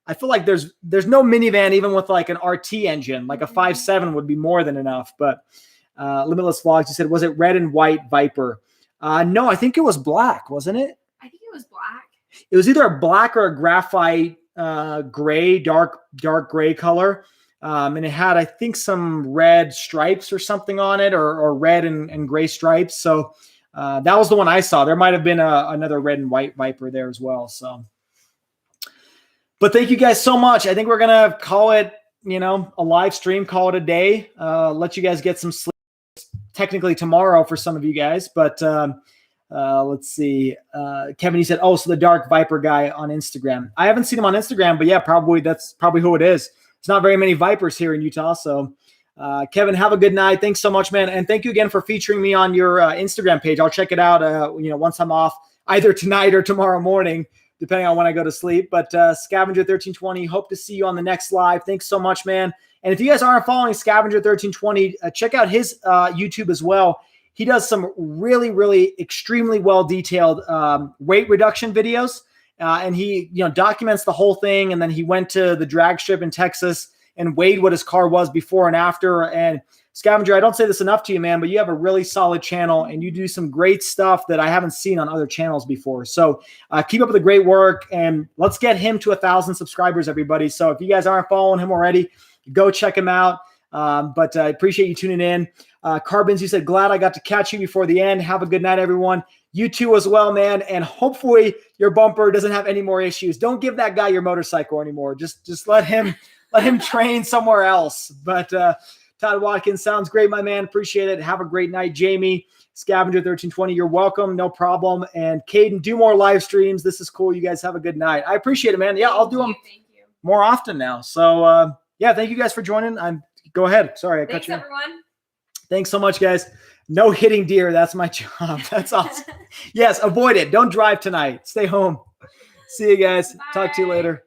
I feel like there's no minivan even with like an RT engine, like a 5.7 would be more than enough. But Limitless Vlogs, you said, was it red and white Viper? No, I think it was black, wasn't it? I think it was black. It was either a black or a graphite gray, dark gray color. And it had, I think, some red stripes or something on it, or red and gray stripes. So that was the one I saw. There might have been another red and white Viper there as well. So, but thank you guys so much. I think we're going to call it, a live stream, call it a day, let you guys get some sleep. Technically tomorrow for some of you guys, but let's see. Kevin, he said, oh, so the dark Viper guy on Instagram. I haven't seen him on Instagram, but yeah, that's probably who it is. There's not very many Vipers here in Utah. So Kevin, have a good night. Thanks so much, man. And thank you again for featuring me on your Instagram page. I'll check it out, once I'm off, either tonight or tomorrow morning, depending on when I go to sleep. But Scavenger 1320, hope to see you on the next live. Thanks so much, man. And if you guys aren't following Scavenger 1320, check out his YouTube as well. He does some really, really extremely well detailed weight reduction videos. And he, documents the whole thing. And then he went to the drag strip in Texas and weighed what his car was before and after. And Scavenger, I don't say this enough to you, man, but you have a really solid channel, and you do some great stuff that I haven't seen on other channels before. So keep up the great work, and let's get him to 1,000 subscribers, everybody. So if you guys aren't following him already, go check him out. But I appreciate you tuning in. Carbons, you said, glad I got to catch you before the end. Have a good night, everyone. You too as well, man. And hopefully your bumper doesn't have any more issues. Don't give that guy your motorcycle anymore. Just let him train somewhere else. But Todd Watkins, sounds great, my man. Appreciate it. Have a great night. Jamie, Scavenger 1320, you're welcome. No problem. And Caden, do more live streams. This is cool. You guys have a good night. I appreciate it, man. Yeah, I'll do them more often now. So, yeah, thank you guys for joining. Go ahead. Sorry, I cut you. Thanks, everyone. Thanks so much, guys. No hitting deer. That's my job. That's awesome. Yes, avoid it. Don't drive tonight. Stay home. See you guys. Bye. Talk to you later.